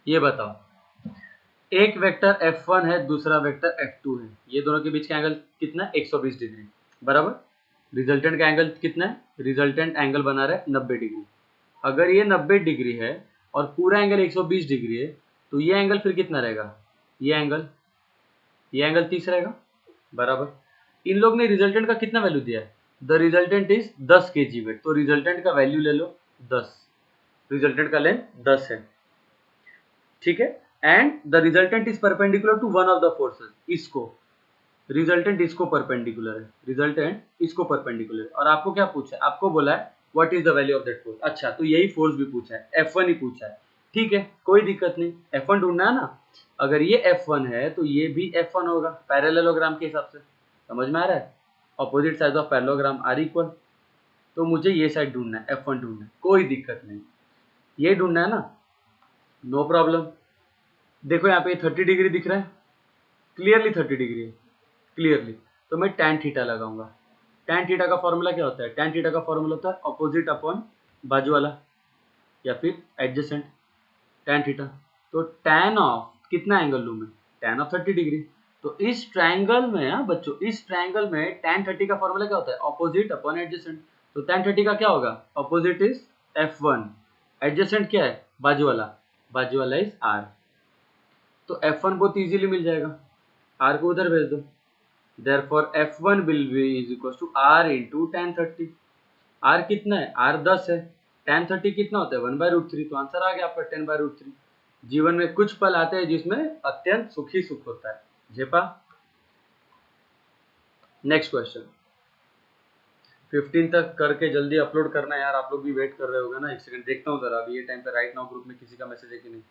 ये बताओ, एक वेक्टर F1 है, दूसरा वेक्टर F2 है, ये दोनों के बीच का एंगल कितना है? 120 डिग्री, बराबर। रिजल्टेंट का एंगल कितना है? रिजल्टेंट एंगल बना रहा है 90 डिग्री। अगर ये 90 डिग्री है और पूरा एंगल 120 डिग्री है, तो ये एंगल फिर कितना रहेगा? ये एंगल 30 रहेगा, बराबर। इन लोग ने रिजल्टेंट का कितना वैल्यू दिया है? The resultant is 10 kg weight, तो रिजल्टेंट का वैल्यू ले लो 10, रिजल्टेंट का लेंथ 10 है, ठीक है। And the resultant is perpendicular to one of the forces, इसको रिजल्टेंट इसको परपेंडिकुलर है, रिजल्टेंट इसको परपेंडिकुलर है। और आपको क्या पूछा है? आपको बोला है what is the value of that force. अच्छा, तो यही फोर्स भी पूछा है, F1 ही पूछा है, ठीक है, कोई दिक्कत नहीं, F1 ढूंढना है ना। अगर ये F1 है तो ये भी F1 होगा, पैरेललोग्राम के हिसाब से, समझ में आ रहा है? Opposite side of parallelogram are equal, तो मुझे ये साइड ढूंढना है, F1 ढूंढना है, कोई दिक्कत नहीं, ये ढूंढना है ना, नो प्रॉब्लम। देखो यहाँ पे 30 डिग्री दिख रहा है, क्लियरली 30 डिग्री है, क्लियरली, तो मैं tan थीटा लगाऊंगा। tan थीटा का फॉर्मूला क्या होता है? tan थीटा का फॉर्मूला होता है ऑपोजिट अपॉन बाजू वाला या फिर एडजेसेंट, tan थीटा। तो tan ऑफ कितना एंगल लूँ मैं? tan of 30 degree. तो इस ट्रायंगल में, हाँ बच्चों, इस ट्रायंगल में tan 30 का फॉर्मूला क्या होता है? Opposite upon adjacent. तो tan 30 का क्या होगा? ऑपोजिट इज F1, एडजेसेंट क्या है? बाजू वाला इज R। तो F1 बहुत इजीली मिल जाएगा, R को उधर भेज दो। Therefore F1 will be is equals to R into tan 30। R कितना है? R 10 है, tan 30 कितना होता है? 1/√3। तो आंसर आ गया आपका 10/√3। जीवन में कुछ पल आते हैं जिसमें अत्यंत सुखी सुख होता है, जेपा। नेक्स्ट क्वेश्चन, 15 तक करके जल्दी अपलोड करना है यार, आप लोग भी वेट कर रहे होगा ना। एक सेकंड देखता हूँ जरा, अभी ये टाइम पे राइट नाउ ग्रुप में किसी का मैसेज है कि नहीं।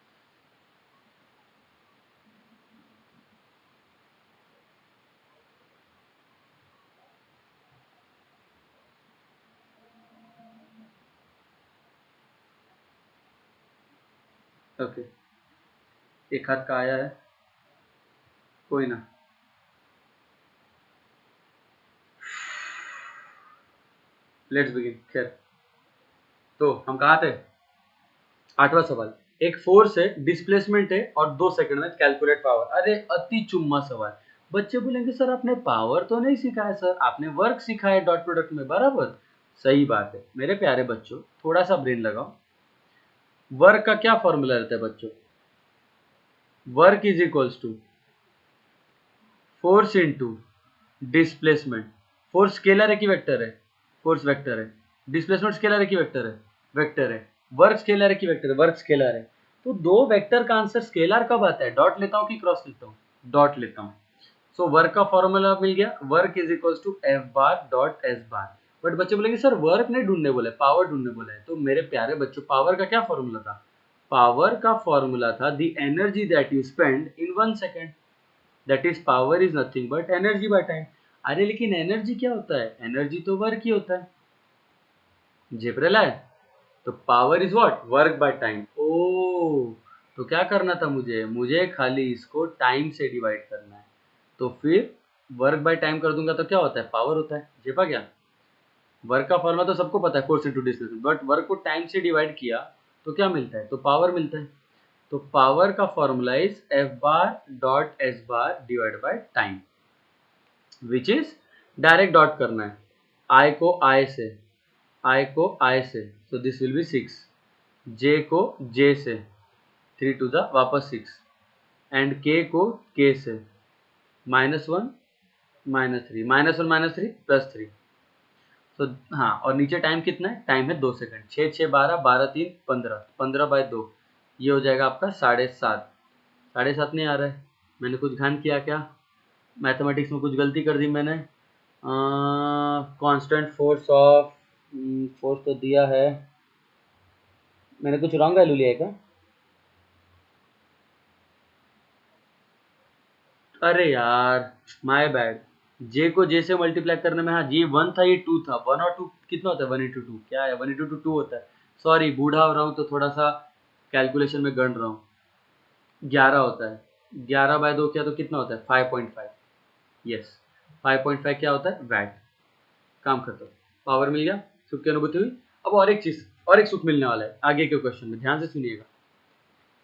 ओके, एक हाथ का आया है, कोई ना। Let's begin. खैर, तो हम कहाँ थे? 8वां सवाल, एक फोर्स है, डिस्प्लेसमेंट है और 2 सेकंड में कैलकुलेट पावर। अरे अति चुम्मा सवाल। बच्चे बोलेंगे सर आपने पावर तो नहीं सिखाया सर, आपने वर्क सिखाया डॉट प्रोडक्ट में, बराबर, सही बात है मेरे प्यारे बच्चों, थोड़ा सा ब्रेन लगाओ। वर्क का क्या फॉर्मूला रहता है बच्चों? Work is equals to force into displacement. Force scalar है कि वेक्टर है? फोर्स वेक्टर है। डिस्प्लेसमेंट स्केलर है कि वेक्टर है? वेक्टर है। वर्क स्केलर है कि वेक्टर है? वर्क स्केलर है। तो दो वेक्टर का आंसर स्केलर कब आता है? डॉट लेता हूँ कि क्रॉस लेता हूँ? डॉट लेता हूँ। सो वर्क का फॉर्मूला मिल गया, work is equals to F bar dot S bar. But बच्चे बोलेंगे सर वर्क नहीं ढूंढने बोला है, पावर ढूंढने बोला है। तो मेरे प्यारे बच्चों, पावर का क्या फॉर्मूला था? पावर का फॉर्मूला था the energy that you spend in 1 second, that is power is nothing but energy by time. अरे लेकिन एनर्जी क्या होता है? एनर्जी तो वर्क ही होता है, जेब्रेला है। तो power is what? Work by time. ओ, तो क्या करना था मुझे खाली इसको टाइम से डिवाइड करना है। तो फिर वर्क बाय टाइम कर दूंगा तो क्या होता है? पावर होता है, जेपा क्या? वर्क का फॉर्मूला तो सबको पता है, force into distance, but work को टाइम से डिवाइड किया तो क्या मिलता है? तो पावर मिलता है। तो पावर का formula is F bar dot S bar divide by time, which is direct dot करना है। आई को आई से, सो दिस विल बी 6, जे को जे से, 3 टू द वापस 6, एंड के को के से, -1 -3, -1 -3 +3। तो हाँ, और नीचे टाइम कितना है? टाइम है 2 सेकंड। 6 6 12, 12 3 15, 15/2, ये हो जाएगा आपका 7.5। 7.5 नहीं आ रहा है, मैंने कुछ ध्यान किया क्या? मैथमेटिक्स में कुछ गलती कर दी मैंने। कांस्टेंट फोर्स ऑफ, फोर्स तो दिया है, मैंने कुछ रॉन्ग वैल्यू लिया है क्या? अरे यार, माय बैड। जे को जे से मल्टीप्लाई करने में, हाँ जी 1 था, ये 2 था। 1 और 2 कितना होता है? 1/2 क्या है? 1/2 2 होता है। सॉरी, बूढ़ा हो रहा हूँ तो थोड़ा सा कैलकुलेशन में गण रहा हूँ। 11 होता है। 11/2 किया तो कितना होता है? 5.5। यस, 5.5 क्या होता है? वैट। काम खत्म, पावर मिल गया, सुख की अनुभूति हुई। अब और एक चीज, और एक सुख मिलने वाला है आगे के क्वेश्चन में, ध्यान से सुनिएगा,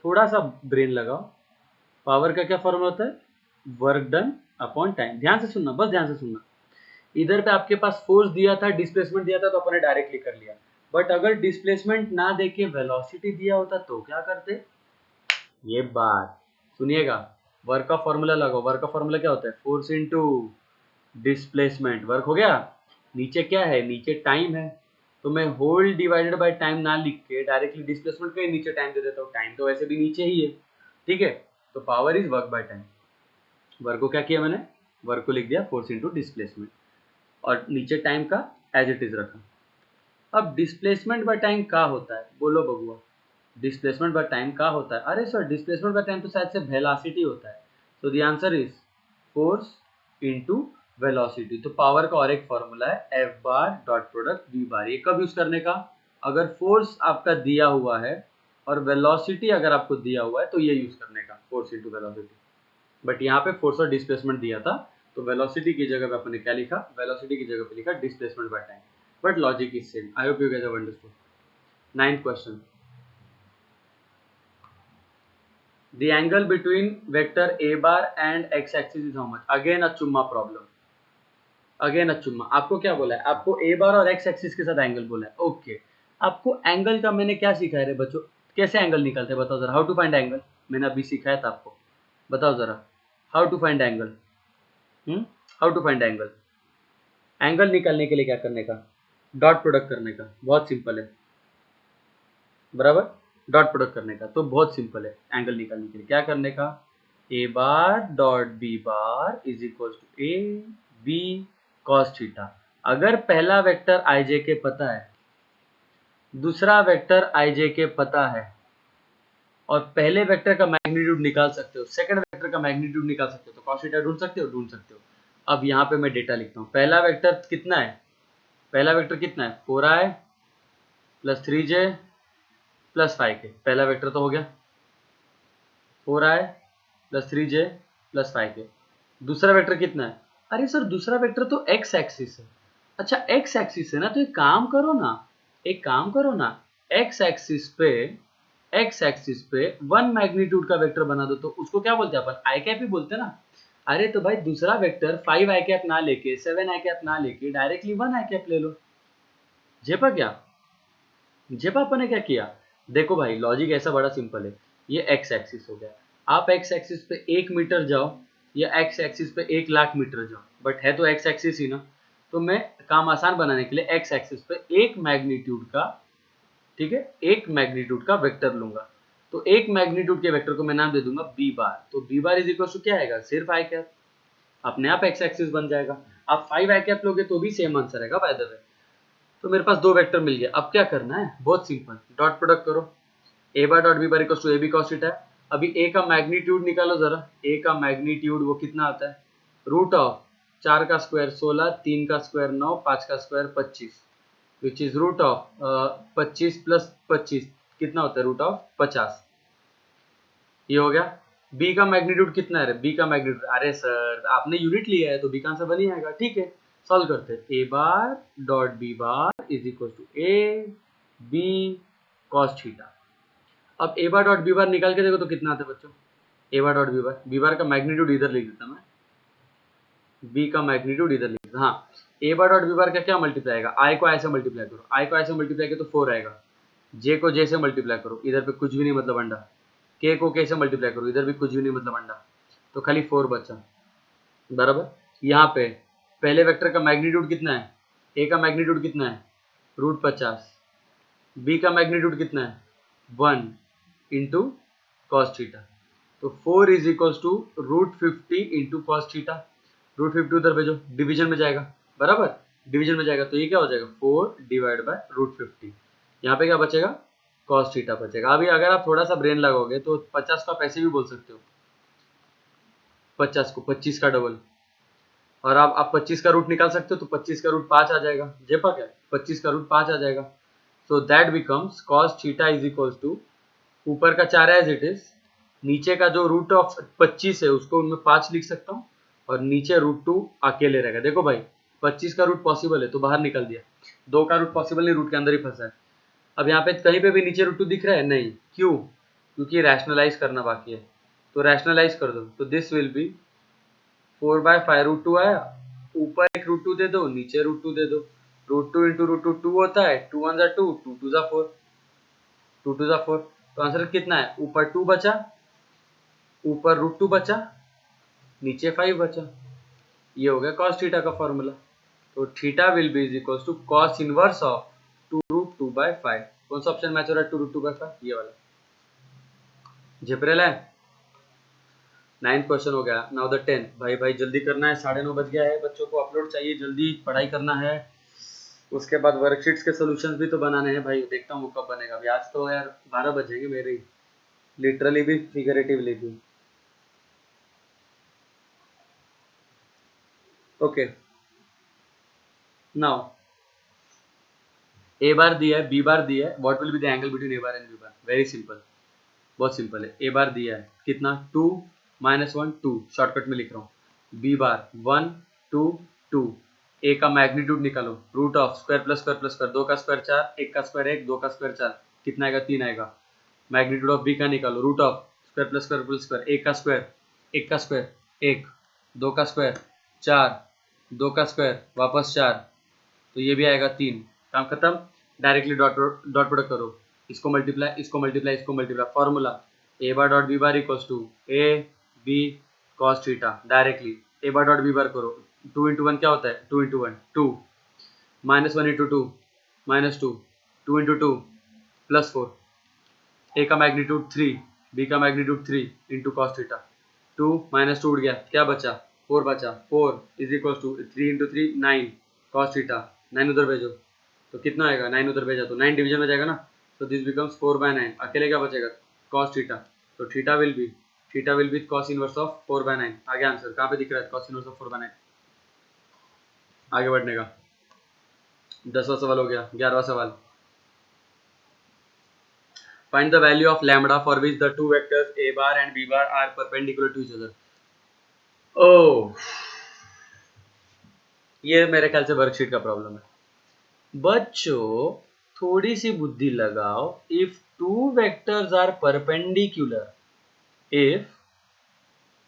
थोड़ा सा ब्रेन लगाओ। पावर का क्या फॉर्मूला होता है? Work done upon time. ध्यान से सुनना, बस ध्यान से सुनना। इधर पे आपके पास फोर्स दिया था, डिस्प्लेसमेंट दिया था, तो अपन ने डायरेक्टली कर लिया। बट अगर डिस्प्लेसमेंट ना देके वेलोसिटी दिया होता तो क्या करते? ये बात सुनिएगा, वर्क का फॉर्मूला लगाओ। वर्क का फॉर्मूला क्या होता है? Force into displacement. वर्क हो गया। नीचे क्या है? नीचे टाइम है, तो मैं होल डिवाइडेड बाय टाइम ना लिख के डायरेक्टली डिस्प्लेसमेंट के नीचे टाइम दे देता हूँ। टाइम तो वैसे भी नीचे ही है, ठीक है। तो power is work by time. Work को क्या किया मैंने? वर्क को लिख दिया फोर्स इनटू डिस्प्लेसमेंट, और नीचे टाइम का एज इट इज रखा। अब डिस्प्लेसमेंट बाय टाइम का होता है? बोलो बबुआ, डिस्प्लेसमेंट बाय टाइम का होता है? अरे सर, डिस्प्लेसमेंट बाय टाइम तो शायद से वेलोसिटी होता है। तो the answer is force into velocity. तो पावर का और एक फॉर्मूला है F bar dot product V bar. ये कब यूज करने का? अगर फोर्स आपका दिया हुआ है और वेलोसिटी अगर आपको दिया हुआ है तो ये यूज करने का, फोर्स इनटू वेलोसिटी। बट यहाँ पे फोर्स और डिस्प्लेसमेंट दिया था, तो वेलोसिटी की जगह पे अपन ने क्या लिखा? वेलोसिटी की जगह पे लिखा displacement by time. But logic is same. I hope you guys have understood. 9th question, the angle between vector a bar and x axis is how much? Again a चुम्मा प्रॉब्लम, अगेन अचुम्मा। आपको क्या बोला है? आपको ए बार और x axis के साथ angle बोला है। ओके, आपको एंगल का मैंने क्या सिखाया रे बच्चों? कैसे एंगल निकालते हैं बताओ जरा। हाउ टू फाइंड एंगल मैंने अभी सिखाया था आपको, बताओ जरा। How to find angle, how to find angle. Angle निकालने के लिए क्या करने का? डॉट प्रोडक्ट करने का। बहुत सिंपल है, बराबर। डॉट प्रोडक्ट करने का तो बहुत सिंपल है। एंगल निकालने के लिए क्या करने का? A bar dot B bar is equal to A B cos theta. अगर पहला वेक्टर आई जे के पता है, दूसरा वेक्टर आई जे के पता है, और पहले वेक्टर का मैग्नीट्यूड निकाल सकते हो, सेकंड वेक्टर का मैग्नीट्यूड निकाल सकते हो, तो कॉस थीटा ढूंढ सकते हो, ढूंढ सकते हो। अब यहाँ पे मैं डेटा लिखता हूँ। पहला वेक्टर कितना है? पहला वेक्टर कितना है? 4i plus 3j plus 5k। पहला वेक्टर तो हो गया 4i plus 3j plus 5k। दूसरा वेक्टर कितना है? अरे सर, दूसरा वेक्टर तो एक्स एक्सिस है। अच्छा, एक्स एक्सिस है ना, तो एक काम करो ना, एक काम करो ना, एक्स एक्सिस पे, एक्स एक्सिस पे वन मैग्नीट्यूड का वेक्टर बना दो, तो उसको क्या बोलते हैं अपन? आई कैप ही बोलते हैं ना। अरे तो भाई दूसरा वेक्टर 5 आई कैप ना लेके, 7 आई कैप ना लेके डायरेक्टली 1 आई कैप ले लो। जेपा क्या? जेपा अपन ने क्या किया? देखो भाई, लॉजिक ऐसा बड़ा सिंपल है। ये एक्स एक्सिस हो गया, आप एक्स एक्सिस पे 1 मीटर जाओ या एक्स एक्सिस पे 1 लाख मीटर जाओ, बट है तो एक्स एक्सिस ही ना। तो मैं काम आसान बनाने के लिए एक्स एक्सिस पे एक मैग्नीट्यूड का, ठीक है, एक मैग्नीट्यूड का वेक्टर लूंगा। तो एक मैग्नीट्यूड के वेक्टर को मैं नाम दे दूंगा बी बार। तो b bar is equal to क्या आएगा? सिर्फ आई कैप। अपने आप एक्स एक्सिस बन जाएगा। आप 5 आई कैप लोगे तो भी सेम आंसर आएगा बाय द वे। तो मेरे पास दो वेक्टर मिल गया। अब क्या करना है? बहुत सिंपल, डॉट प्रोडक्ट करो। A bar dot B bar equal to A B cos theta. अभी ए का मैग्नीट्यूड निकालो जरा। ए का मैग्नीट्यूड वो कितना आता है? रूट ऑफ 4 का स्क्वायर 16, 3 का स्क्वायर 9, 5 का square 25, which is root of 25 plus 25 कितना होता है? Root of 50। ये हो गया। बी का मैग्नीट्यूड कितना है? बी का मैग्नीट्यूड, अरे सर आपने यूनिट लिया है तो बी का आंसर बन ही आएगा। ठीक है, सॉल्व करते हैं। A bar dot B bar is equal to A B cos theta. अब A bar dot B bar निकाल के देखो तो कितना आता है बच्चों? ए बार डॉट बी बार का मैग्नीट्यूड इधर लिख देता मैं, बी का मैग्नीट्यूड इधर लिख देता। हाँ, ए बार डॉट बी बार का क्या मल्टीप्लाई आएगा? आई को आई से मल्टीप्लाई करो, आई को आई से मल्टीप्लाई करो तो 4 आएगा। जे को जे से मल्टीप्लाई करो, इधर पे कुछ भी नहीं मतलब अंडा। के को के से मल्टीप्लाई करो, इधर भी कुछ भी नहीं मतलब अंडा। तो खाली 4 बचा, बराबर। यहाँ पे पहले वेक्टर का मैग्नीट्यूड कितना है? ए का मैग्नीट्यूड कितना है? रूट 50। बी का मैग्नीट्यूड कितना है? 1 इंटू कॉस थीटा। तो 4 is equal to root 50 into cos theta. Root 50 उधर भेजो, डिवीजन में जाएगा, बराबर, डिवीजन में जाएगा। तो ये क्या हो जाएगा? 4 डिवाइड बाय रूट 50। यहाँ पे क्या बचेगा? कॉस थीटा बचेगा। अभी अगर आप थोड़ा सा ब्रेन लगाओगे तो 50 का पैसे भी बोल सकते हो, 50 को 25 का डबल। और आप 25 का रूट निकाल सकते हो, तो 25 का रूट 5 आ जाएगा। जेपा क्या? 25 का रूट 5 आ जाएगा। So that becomes cos theta is equal to, ऊपर का 4 एज इट इज, नीचे का जो रूट ऑफ 25 है उसको उनमें 5 लिख सकता हूँ, और नीचे रूट 2 अकेले रहेगा। देखो भाई, 25 का रूट पॉसिबल है तो बाहर निकल दिया, 2 का रूट पॉसिबल नहीं, रूट के अंदर ही फंसा है। अब यहाँ पे कहीं पे भी नीचे रूट 2 दिख रहा है? नहीं। क्यों? क्योंकि रैशनलाइज करना बाकी है। तो रैशनलाइज कर दो, तो दिस विल बी 4/5 √2 आया, ऊपर एक √2 दे दो, नीचे √2 दे दो, √2 इंटू √2 2 होता है, 2 1 2, 2 2 4, 2 2 4, तो आंसर कितना है, ऊपर 2 बचा, ऊपर √2 बचा, नीचे 5 बचा। ये हो गया cos थीटा का फॉर्मूला। तो theta will be is equal to cos inverse of 2√2/5। कौन सा ऑप्शन मैच हो रहा है 2√2/5? ये वाला। झेपरेला है। 9th क्वेश्चन हो गया। Now the 10th। भाई भाई जल्दी करना है, 9:30 बज गया है, बच्चों को अपलोड चाहिए, जल्दी पढ़ाई करना है। उसके बाद वर्कशीट्स के सॉल्यूशंस भी तो बनाने हैं भाई, देखता हूँ वो कब बनेगा। अभी आज तो यार 12 बजेंगे मेरे, लिटरली भी फिगरेटिवली भी। ओके नाउ ए बार दिया है, बी बार दिया है, what will be the angle between a bar and b bar? Very simple, बहुत सिंपल है। ए बार दिया है कितना, 2 -1 2, शॉर्टकट में लिख रहा हूँ। बी बार 1 2 2, ए का मैग्नीट्यूड निकालो, root of square plus square plus square, 2 का स्क्वायर 4, 1 का स्क्वायर 1, 2 का स्क्वायर 4, कितना आएगा 3 आएगा। मैग्नीट्यूड ऑफ बी का निकालो, root of square plus square plus square, 1 का स्क्वायर 1 का स्क्वायर 1, 2 का स्क्वायर 4, 2 का स्क्वायर वापस 4, तो ये भी आएगा 3। काम खत्म। डायरेक्टली डॉट डॉट प्रोडक्ट करो, इसको मल्टीप्लाई इसको मल्टीप्लाई इसको multiply, formula a bar dot B bar equals to A B cos theta. Directly a bar dot B bar करो, 2 इंटू 1 क्या होता है, 2 इंटू 1 2, -1 इंटू 2 -2, 2 इंटू 2 +4, ए का मैग्नीट्यूड 3, बी का मैग्नीट्यूड 3 इंटू कॉस थीटा। 2 -2 उड़ गया, क्या बचा 4 बचा, 4 is equal to 3 into 3 9 cos theta. 9 उधर भेजो तो कितना आएगा, 9 उधर भेजा तो 9 डिवीजन में जाएगा ना, तो दिस बिकम्स 4/9। अकेले क्या बचेगा, कॉस थीटा। तो theta will B cos inverse of 4/9। आगे आंसर कहाँ पे दिख रहा है, कॉस इनवर्स ऑफ 4/9। आगे बढ़ने का 10वां सवाल हो गया। 11वां सवाल, find the value of lambda for which the two vectors a bar and b bar are perpendicular to each other। ओह, ये मेरे ख्याल से वर्कशीट का प्रॉब्लम है। बच्चों थोड़ी सी बुद्धि लगाओ। If two vectors are perpendicular, if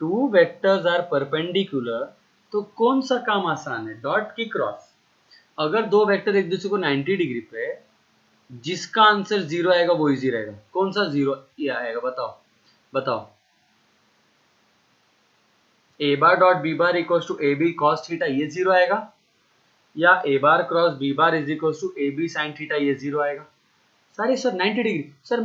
two vectors are perpendicular, तो कौन सा काम आसान है, डॉट की क्रॉस। अगर दो वेक्टर एक दूसरे को 90 डिग्री पे, जिसका आंसर 0 आएगा वो इजी रहेगा। कौन सा 0 आएगा बताओ बताओ। A bar dot B bar equals to A B cos theta, ये 0 आएगा, या A bar cross B bar is equals to A B sine theta, ये 0 आएगा। सारे सर 90 डिग्री, सर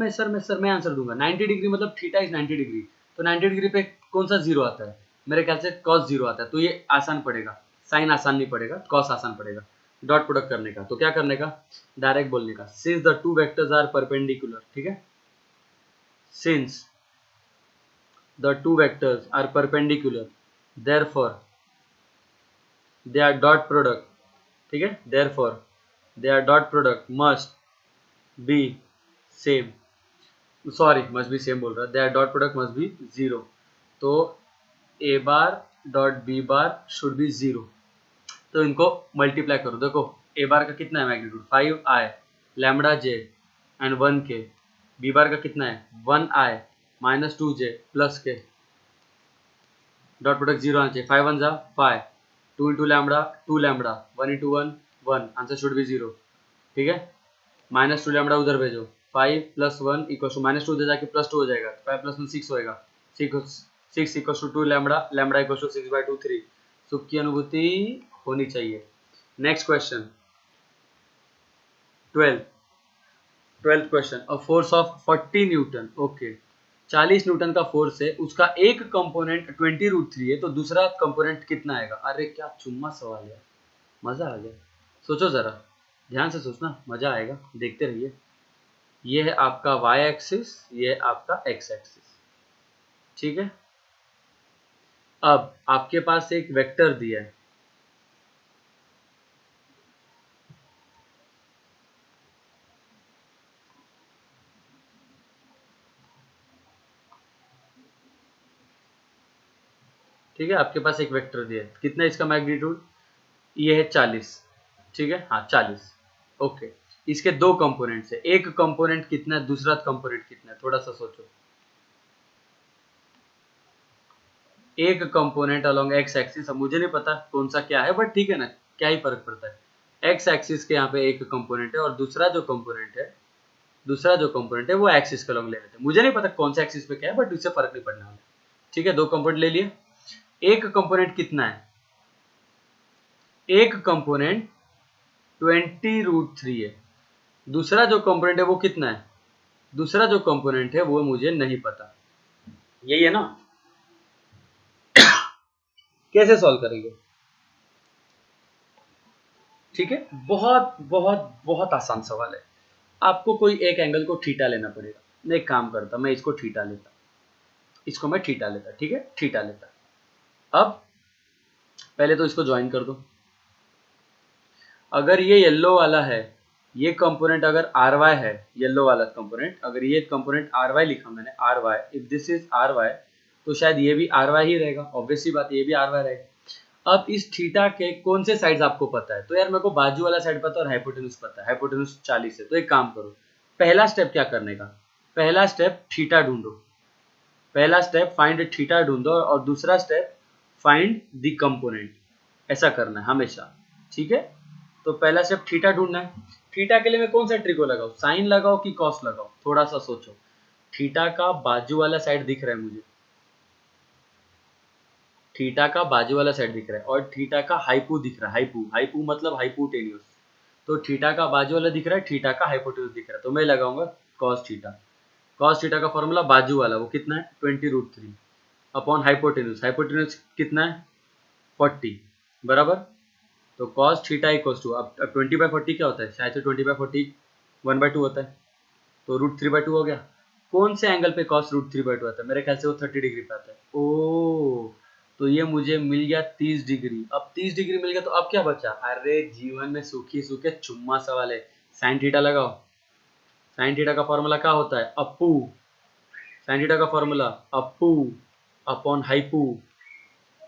मैं आंसर दूंगा। 90 डिग्री मतलब थीटा इज 90 डिग्री, तो 90 डिग्री पे कौन सा 0 आता है, मेरे ख्याल से कॉस 0 आता है, तो ये आसान पड़ेगा। साइन आसान नहीं पड़ेगा, कॉस आसान पड़ेगा। डॉट प्रोडक्ट करने का, तो क्या करने का, डायरेक्ट बोलने का, since the two vectors are perpendicular. ठीक है, सिंस the two vectors are perpendicular, therefore their dot product, ठीक है, therefore their dot product must be same, sorry must be same बोल रहा है, their dot product must be 0। तो a bar dot B bar should be 0। तो इनको multiply करो, देखो a बार का कितना है magnitude 5i lambda j and 1k, b bar का कितना है 1i -2j plus k, dot product 0 आना चाहिए। 5 1 जा 5, 2 into lambda 2 lambda, 1 into 1 1, answer should be 0। ठीक है, -2 लैम्बडा उधर भेजो, 5 + 1 इक्वल टू -2 उधर जाके +2 हो जाएगा, 5 + 1 6 होएगा, 6 equal to 2 lambda, lambda equal to 6/2 3। सुख की अनुभूति होनी चाहिए। Next question 12th question, a force of 40 newton, okay 40 newton का फोर्स है, उसका एक कंपोनेंट 20√3 है, तो दूसरा कंपोनेंट कितना आएगा। अरे क्या चुम्मा सवाल है, मजा आ गया। सोचो जरा, ध्यान से सोचना, मजा आएगा, देखते रहिए। ये है आपका y एक्सिस, ये है आपका x एक्सिस। ठीक है, अब आपके पास एक वेक्टर दिया है, ठीक है, आपके पास एक वेक्टर दिया है, कितना इसका मैग्नीट्यूड, ये है 40। ठीक है, हाँ 40। ओके, इसके दो कंपोनेंट्स है, एक कंपोनेंट कितना है, दूसरा कंपोनेंट कितना है, थोड़ा सा सोचो। एक कंपोनेंट अलोंग एक्स एक्सिस, अब मुझे नहीं पता कौन सा क्या है बट ठीक है ना, क्या ही फर्क पड़ता है। एक्स एक्सिस के यहाँ पे एक कंपोनेंट है और दूसरा जो कंपोनेंट है वो एक्सिस के अलोंग ले लेते हैं। मुझे नहीं पता कौन सा एक्सिस पे क्या है बट उससे फर्क नहीं पड़ने वाला। ठीक है, दो कंपोनेंट ले लिए। एक कंपोनेंट कितना है, एक कंपोनेंट 20√3 है। दूसरा जो कंपोनेंट है वो कितना है, दूसरा जो कंपोनेंट है वो मुझे नहीं पता। यही है ना, कैसे सॉल्व करेंगे? ठीक है, बहुत बहुत बहुत आसान सवाल है। आपको कोई एक एंगल को थीटा लेना पड़ेगा। मैं एक काम करता, मैं इसको थीटा लेता, इसको मैं थीटा लेता, ठीक है, थीटा लेता। अब पहले तो इसको ज्वाइन कर दो। अगर ये येलो वाला है, ये कंपोनेंट अगर आर वाई है, येलो वाला कंपोनेंट, अगर ये कंपोनेंट आर वाई लिखा मैंने, r y, if this is r y, तो शायद ये भी आर वाई ही रहेगा, ऑब्वियसली बात, ये भी आर वाई रहेगा। अब इस थीटा के कौन से साइड्स आपको पता है, तो यार मेरे को बाजू वाला साइड पता है और हाइपोटेन्यूज पता है, हाइपोटेन्यूज 40 है। तो एक काम करो, पहला स्टेप क्या करने का, पहला स्टेप थीटा ढूंढो, पहला स्टेप फाइंड थीटा ढूंढो और दूसरा स्टेप फाइंड द कंपोनेंट, ऐसा करना है हमेशा। ठीक है, तो पहला स्टेप थीटा ढूंढना है। थीटा के लिए मैं कौन सा ट्रिक लगाऊं, साइन लगाओ कि कॉस लगाओ, थोड़ा सा सोचो। थीटा का बाजू वाला साइड दिख रहा है मुझे, थीटा का बाजू वाला साइड दिख रहा है और थीटा का हाइपू दिख रहा है, हाइपू, हाइपू मतलब हाइपोटेन्यूज। तो थीटा का बाजू वाला दिख रहा है, थीटा का हाइपोटेन्यूज दिख रहा है, तो मैं लगाऊंगा कॉस थीटा। कॉस थीटा का फॉर्मूला बाजू वाला वो कितना है 20√3 अपॉन हाइपोटेन्यूज, हाइपोटेन्यूज कितना है 40 बराबर। तो कॉस थीटा इक्वल्स टू, अब 20/40 क्या होता है, शायद से 20/40 1/2 होता है, तो √3/2 हो गया। कौन से एंगल पे कॉस √3/2 आता है, मेरे ख्याल से वो 30 डिग्री पे आता है। ओ, तो ये मुझे मिल गया 30 डिग्री। अब 30 डिग्री मिल गया तो अब क्या बचा, अरे जीवन में सूखी सूखे चुम्मा सवाल है, साइन थीटा लगाओ। साइन थीटा का फॉर्मूला क्या होता है, अप्पू, साइन थीटा का फॉर्मूला अप्पू अपॉन हाइपू।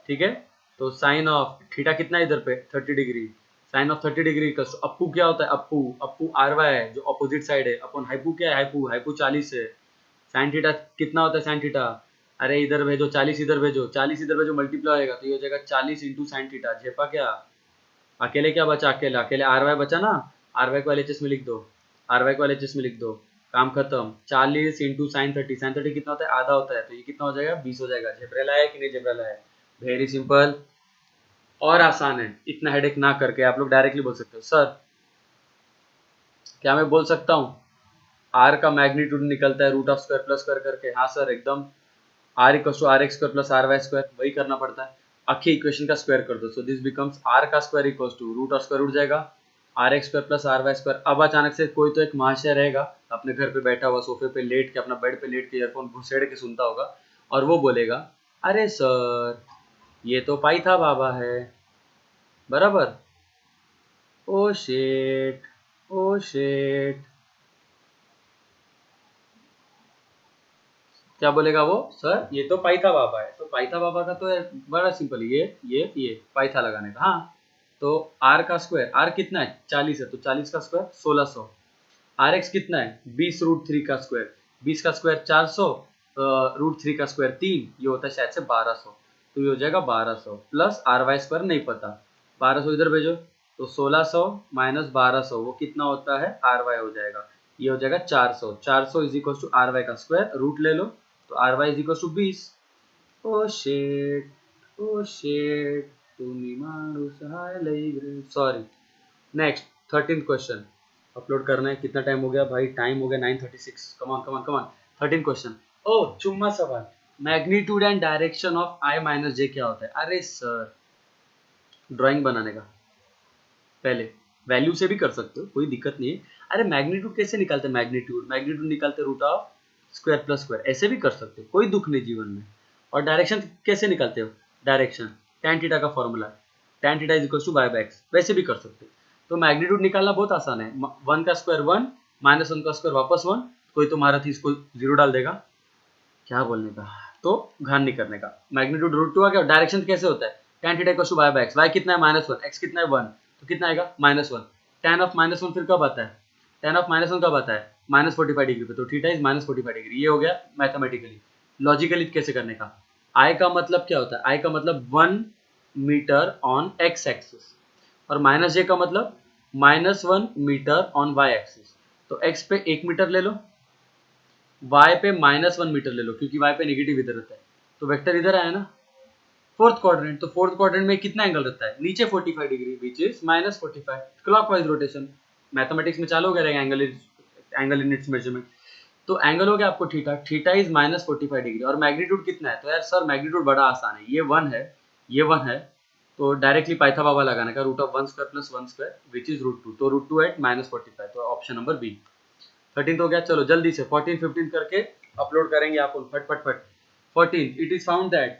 ठीक है, तो साइन ऑफ थीटा कितना है इधर पे 30 डिग्री, साइन ऑफ 30 डिग्री का अप्पू क्या होता है, अप्पू, अप्पू आर वाई है जो अपोजिट साइड है, अपॉन हाइपू क्या है, हाइपू, हाइपू 40 है। साइन थीटा कितना होता है, साइन थीटा, अरे इधर भेजो 40, इधर भेजो 40, इधर भेजो मल्टीप्लाई होगा, तो ये हो जाएगा 40 इंटू साइन थीटा। झेपा क्या, अकेले क्या बचा, अकेले अकेले आर वाई बचा ना, आर वाई को एलएचएस में लिख दो, आर वाई को एलएचएस में लिख दो, काम खत्म। 40 इंटू साइन 30, साइन 30 कितना होता है, आधा होता है, तो ये कितना हो जाएगा 20 हो जाएगा। झेपरेला है कि नहीं झेपरेला है, वेरी सिंपल और आसान है, इतना हेडेक ना करके आप लोग डायरेक्टली बोल सकते हो सर, क्या मैं बोल सकता हूँ आर का मैग्नीट्यूड निकलता है root of square plus square करके, हाँ सर एकदम, r equals to r x square plus r y square, वही करना पड़ता है, आखिर इक्वेशन का स्क्वायर कर दो, सो दिस बिकम्स आर का square equals to root of square उठ जाएगा r x square plus r y square. अब अचानक से कोई तो एक महाशय रहेगा अपने घर पे बैठा हुआ सोफे पे लेट के, अपना बेड पे लेट के ईयरफोन घुसेड़ के सुनता होगा और वो बोलेगा अरे सर ये तो पाइथा बाबा है, बराबर, ओ शेट, ओ शेट, क्या बोलेगा वो, सर ये तो पाइथा बाबा है, तो पाइथा बाबा का तो बड़ा सिंपल, ये पाइथा लगाने का, हाँ। तो आर का स्क्वायर, आर कितना है 40 है, तो 40 का स्क्वायर 1600, आर एक्स कितना है 20√3 का स्क्वायर, 20 का स्क्वायर 400, √3 का स्क्वायर 3, ये होता है शायद से 1200, तो ये हो जाएगा 1200 प्लस आर वाई स्क्वायर नहीं पता, 1200 इधर भेजो, तो 1600 माइनस 1200 वो कितना होता है आर वाई हो जाएगा, ये हो जाएगा 400, 400 is equal to r y का स्क्वायर, रूट ले लो, तो r y is equal to 20। ओ शेट, ओ शेट, तुम्ही माणूस हाय लई great, sorry. Next 13th question upload करना है, कितना टाइम हो गया भाई, टाइम हो गया 9:36, कमान कमान कमान। 13 क्वेश्चन, ओ चुम्मा सवाल, magnitude and direction of I minus J क्या होता है, अरे सर ड्राइंग बनाने का, पहले वैल्यू से भी कर सकते हो कोई दिक्कत नहीं है। अरे मैग्नीट्यूड कैसे निकालते हैं, मैग्नीट्यूड मैग्नीट्यूड निकालते root of square plus square, ऐसे भी कर सकते हो कोई दुख नहीं जीवन में। और डायरेक्शन कैसे निकालते हो, डायरेक्शन tan थीटा का formula, tan theta is equal to y by x, वैसे भी कर सकते हो। तो मैग्नीट्यूड निकालना बहुत आसान है, 1 का स्क्वायर 1 माइनस 1 का स्क्वायर वापस 1, कोई तो मारा थी इसको जीरो डाल देगा, क्या बोलने का, तो घान नहीं करने का। मैग्नीट्यूड √2 आ गया, डायरेक्शन कैसे होता है tan theta equal to y by x, y कितना है -1, x कितना है 1, तो कितना आएगा -1, tan ऑफ -1 फिर कब आता है, tan ऑफ -1 कब आता है -45 डिग्री पे, तो थीटा इज -45 डिग्री, ये हो गया मैथमेटिकली। लॉजिकली कैसे करने का, आई का मतलब क्या होता है, आई का मतलब 1 मीटर ऑन एक्स एक्सिस, और माइनस जे का मतलब -1 मीटर ऑन वाई एक्सिस। तो एक्स पे 1 मीटर ले लो, वाई पे -1 मीटर ले लो, क्योंकि वाई पे नेगेटिव इधर रहता है, तो वेक्टर इधर आया ना फोर्थ क्वाड्रेंट। तो फोर्थ क्वाड्रेंट में कितना एंगल रहता है, नीचे 45 degree, which is -45, clockwise rotation. Mathematics में चालू हो गया एंगल इन इट्स मेजरमेंट। तो एंगल हो गया आपको थीटा, थीटा इज -45 डिग्री, और मैग्नीट्यूड कितना है, तो यार सर मैग्नीट्यूड बड़ा आसान है, ये 1 है, ये 1 है, तो डायरेक्टली पाइथा बाबा लगाने का, √1² + 1² विच इज √2, तो √2 एट -45, तो ऑप्शन नंबर बी। 13 हो गया, चलो जल्दी से 14 15 करके अपलोड करेंगे आप फट फट फट। 14, इट इज फाउंड दैट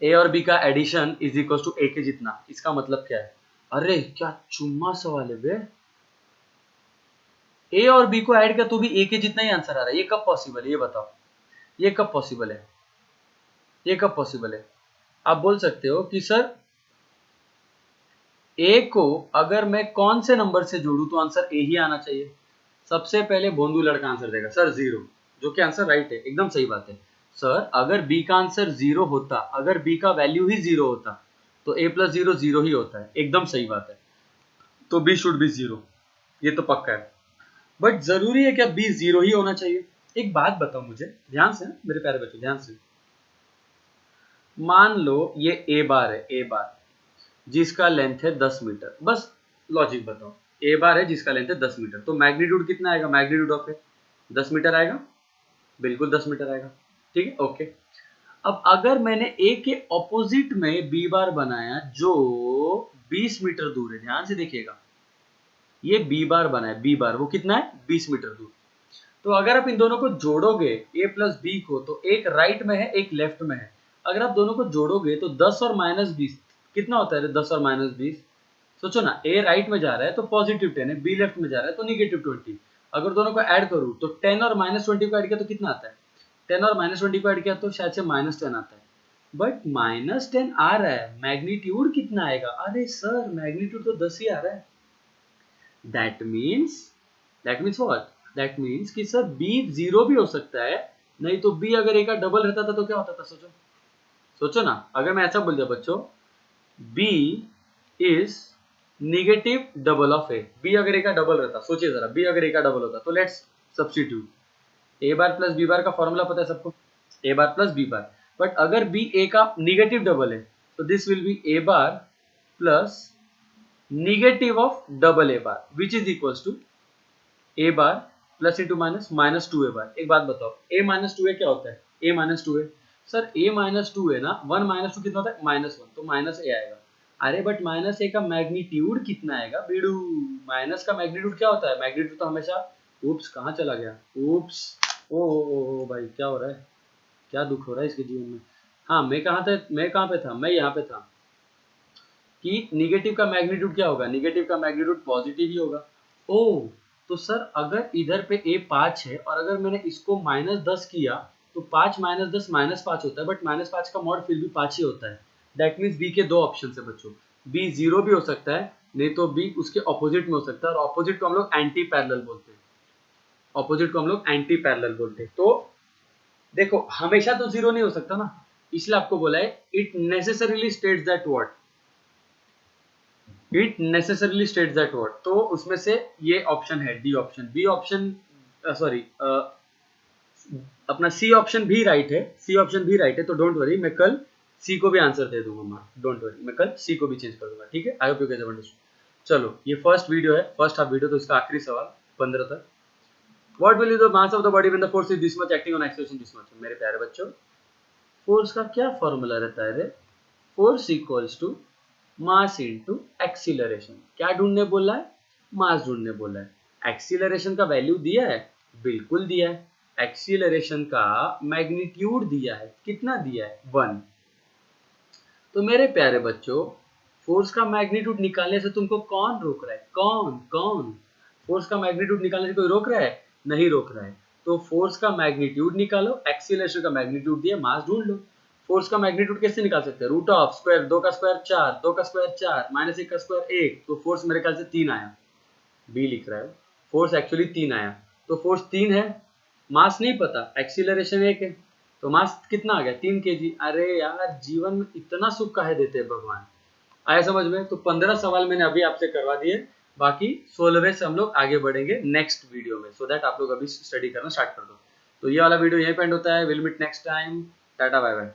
ए और बी का एडिशन इज इक्वल टू ए के जितना। इसका मतलब क्या है, अरे क्या चुम्मा सवाल है बे, ए और बी को ऐड किया तो भी ए के जितना ही आंसर आ रहा है, ये कब पॉसिबल है, ये बताओ, ये कब पॉसिबल है, ये कब पॉसिबल है। आप बोल सकते हो कि सर ए को अगर मैं कौन से नंबर से जोड़ू तो आंसर ए ही आना चाहिए। सबसे पहले भोंदू लड़का आंसर देगा सर 0, जो कि आंसर राइट है, एकदम सही बात है। सर अगर बी का आंसर 0 होता, अगर बी का वैल्यू ही 0 होता तो a + 0 0 ही होता है, एकदम सही बात है, तो बी शुड बी 0, ये तो पक्का है। बट जरूरी है क्या बी 0 ही होना चाहिए। एक बात बताओ मुझे ध्यान से, मेरे प्यारे बच्चों ध्यान से, मान लो ये ए बार है, ए बार जिसका लेंथ है 10 मीटर, बस लॉजिक बताओ, ए बार है जिसका लेंथ है 10 मीटर, तो मैग्नीट्यूड कितना आएगा, मैग्नीट्यूड ऑफ ए 10 मीटर आएगा, बिल्कुल 10 मीटर आएगा, ठीक है ओके। अब अगर मैंने ए के ऑपोजिट में बी बार बनाया जो 20 मीटर दूर है, ध्यान से देखिएगा, ये बी बार बनाया, बी बार वो कितना है 20 मीटर दूर। तो अगर आप इन दोनों को जोड़ोगे ए प्लस बी को, तो एक राइट में है एक लेफ्ट में है, अगर आप दोनों को जोड़ोगे तो 10 और -20 कितना होता है, 10 और -20, सोचो ना, ए राइट में जा रहा है तो +10 है, बी लेफ्ट में जा रहा है तो -20। अगर दोनों को ऐड करूँ तो 10 और -20 को ऐड किया तो कितना आता है, 10 और -20 को ऐड किया तो शायद से -10 आता है, बट -10 आ रहा है, मैग्नीट्यूड कितना आएगा, अरे सर मैग्नीट्यूड तो 10 ही आ रहा है। That means, that means what, that means कि सर बी 0 भी हो सकता है, नहीं तो बी अगर ए का डबल रहता था तो क्या होता था, सोचो, सोचो ना, अगर मैं ऐसा बोल दिया बच्चों b is negative double of a, b अगर ए का डबल रहता, सोचिए जरा, बी अगर ए का डबल होता, तो let's substitute, a bar plus B bar का फॉर्मूला पता है सबको, a bar plus B bar, but अगर बी ए का निगेटिव डबल है तो this will be a bar plus negative of double a bar which is equals to a bar plus into minus -2 a bar. एक बात बताओ, a -2a क्या होता है, a -2a, सर a -2 है ना, 1 -2 कितना होता है -1, तो -a आएगा। अरे बट -a का मैग्नीट्यूड कितना आएगा बेडू, माइनस का मैग्नीट्यूड क्या होता है, मैग्नीट्यूड तो हमेशा, ऊप्स कहाँ चला गया, ऊप्स, ओ भाई क्या हो रहा है, क्या दुख हो रहा है इसके जीवन में। हाँ मैं कहाँ था, मैं कहाँ पे था, मैं यहाँ पे था कि निगेटिव का मैग्नीट्यूड क्या होगा, निगेटिव का मैग्नीट्यूड पॉजिटिव ही होगा। ओ, तो सर अगर इधर पे a 5 है और अगर मैंने इसको -10 किया तो 5 -10 -5 होता है, बट -5 का मॉड फिर भी 5 ही होता है। दैट मीन्स बी के दो ऑप्शन है बच्चों, बी 0 भी हो सकता है, नहीं तो बी उसके ऑपोजिट में हो सकता है, और ऑपोजिट को हम लोग एंटी पैरेलल बोलते हैं, ऑपोजिट को हम लोग एंटी पैरेलल बोलते हैं। तो देखो हमेशा तो 0 नहीं हो सकता ना, इसलिए आपको बोला है it necessarily states that what, it necessarily states that word, तो उसमें से ये ऑप्शन है D option, B option sorry अपना सी ऑप्शन भी राइट है, सी ऑप्शन भी राइट है, तो डोंट वरी, मैं कल सी को भी आंसर दे दूंगा मार्क, डोंट वरी, मैं कल सी को भी चेंज कर दूंगा, ठीक है। आई hope you guys have understood. चलो ये फर्स्ट वीडियो है, फर्स्ट हाफ वीडियो, तो इसका आखिरी सवाल 15 तक, what will be the mass of the body when the force is this much acting on acceleration this much. मेरे प्यारे बच्चों फोर्स का क्या फॉर्मूला रहता है रे, force equals to mass into acceleration. क्या ढूंढने बोला है, मास ढूंढने बोला है। एक्सीलरेशन का वैल्यू दिया है, बिल्कुल दिया है। एक्सीलरेशन का मैग्नीट्यूड दिया है, कितना दिया है 1। तो मेरे प्यारे बच्चों फोर्स का मैग्नीट्यूड निकालने से तुमको कौन रोक रहा है, कौन कौन, फोर्स का मैग्नीट्यूड निकालने से कोई रोक रहा है, नहीं रोक रहा है। तो फोर्स का मैग्नीट्यूड निकालो, एक्सीलरेशन का मैग्नीट्यूड दिया, मास ढूंढ लो। फोर्स का मैग्नीट्यूड कैसे निकाल सकते हैं, √2 2 का स्क्वायर 4, 2 का स्क्वायर 4, -1 का स्क्वायर 1, तो फोर्स मेरे ख्याल से 3 आया, बी लिख रहा है, फोर्स एक्चुअली 3 आया, तो फोर्स 3 है, मास नहीं पता, एक्सीलरेशन 1 है, तो मास कितना आ गया 3 केजी। अरे यार जीवन में इतना सुख काहे देते हैं भगवान, आया समझ में। तो 15 सवाल मैंने अभी आपसे करवा दिए, बाकी 16वें से हम लोग आगे बढ़ेंगे नेक्स्ट वीडियो में, सो दैट आप लोग अभी स्टडी करना स्टार्ट कर दो। तो ये वाला वीडियो यहीं पे एंड होता है। विल मीट नेक्स्ट टाइम, टाटा बाय बाय।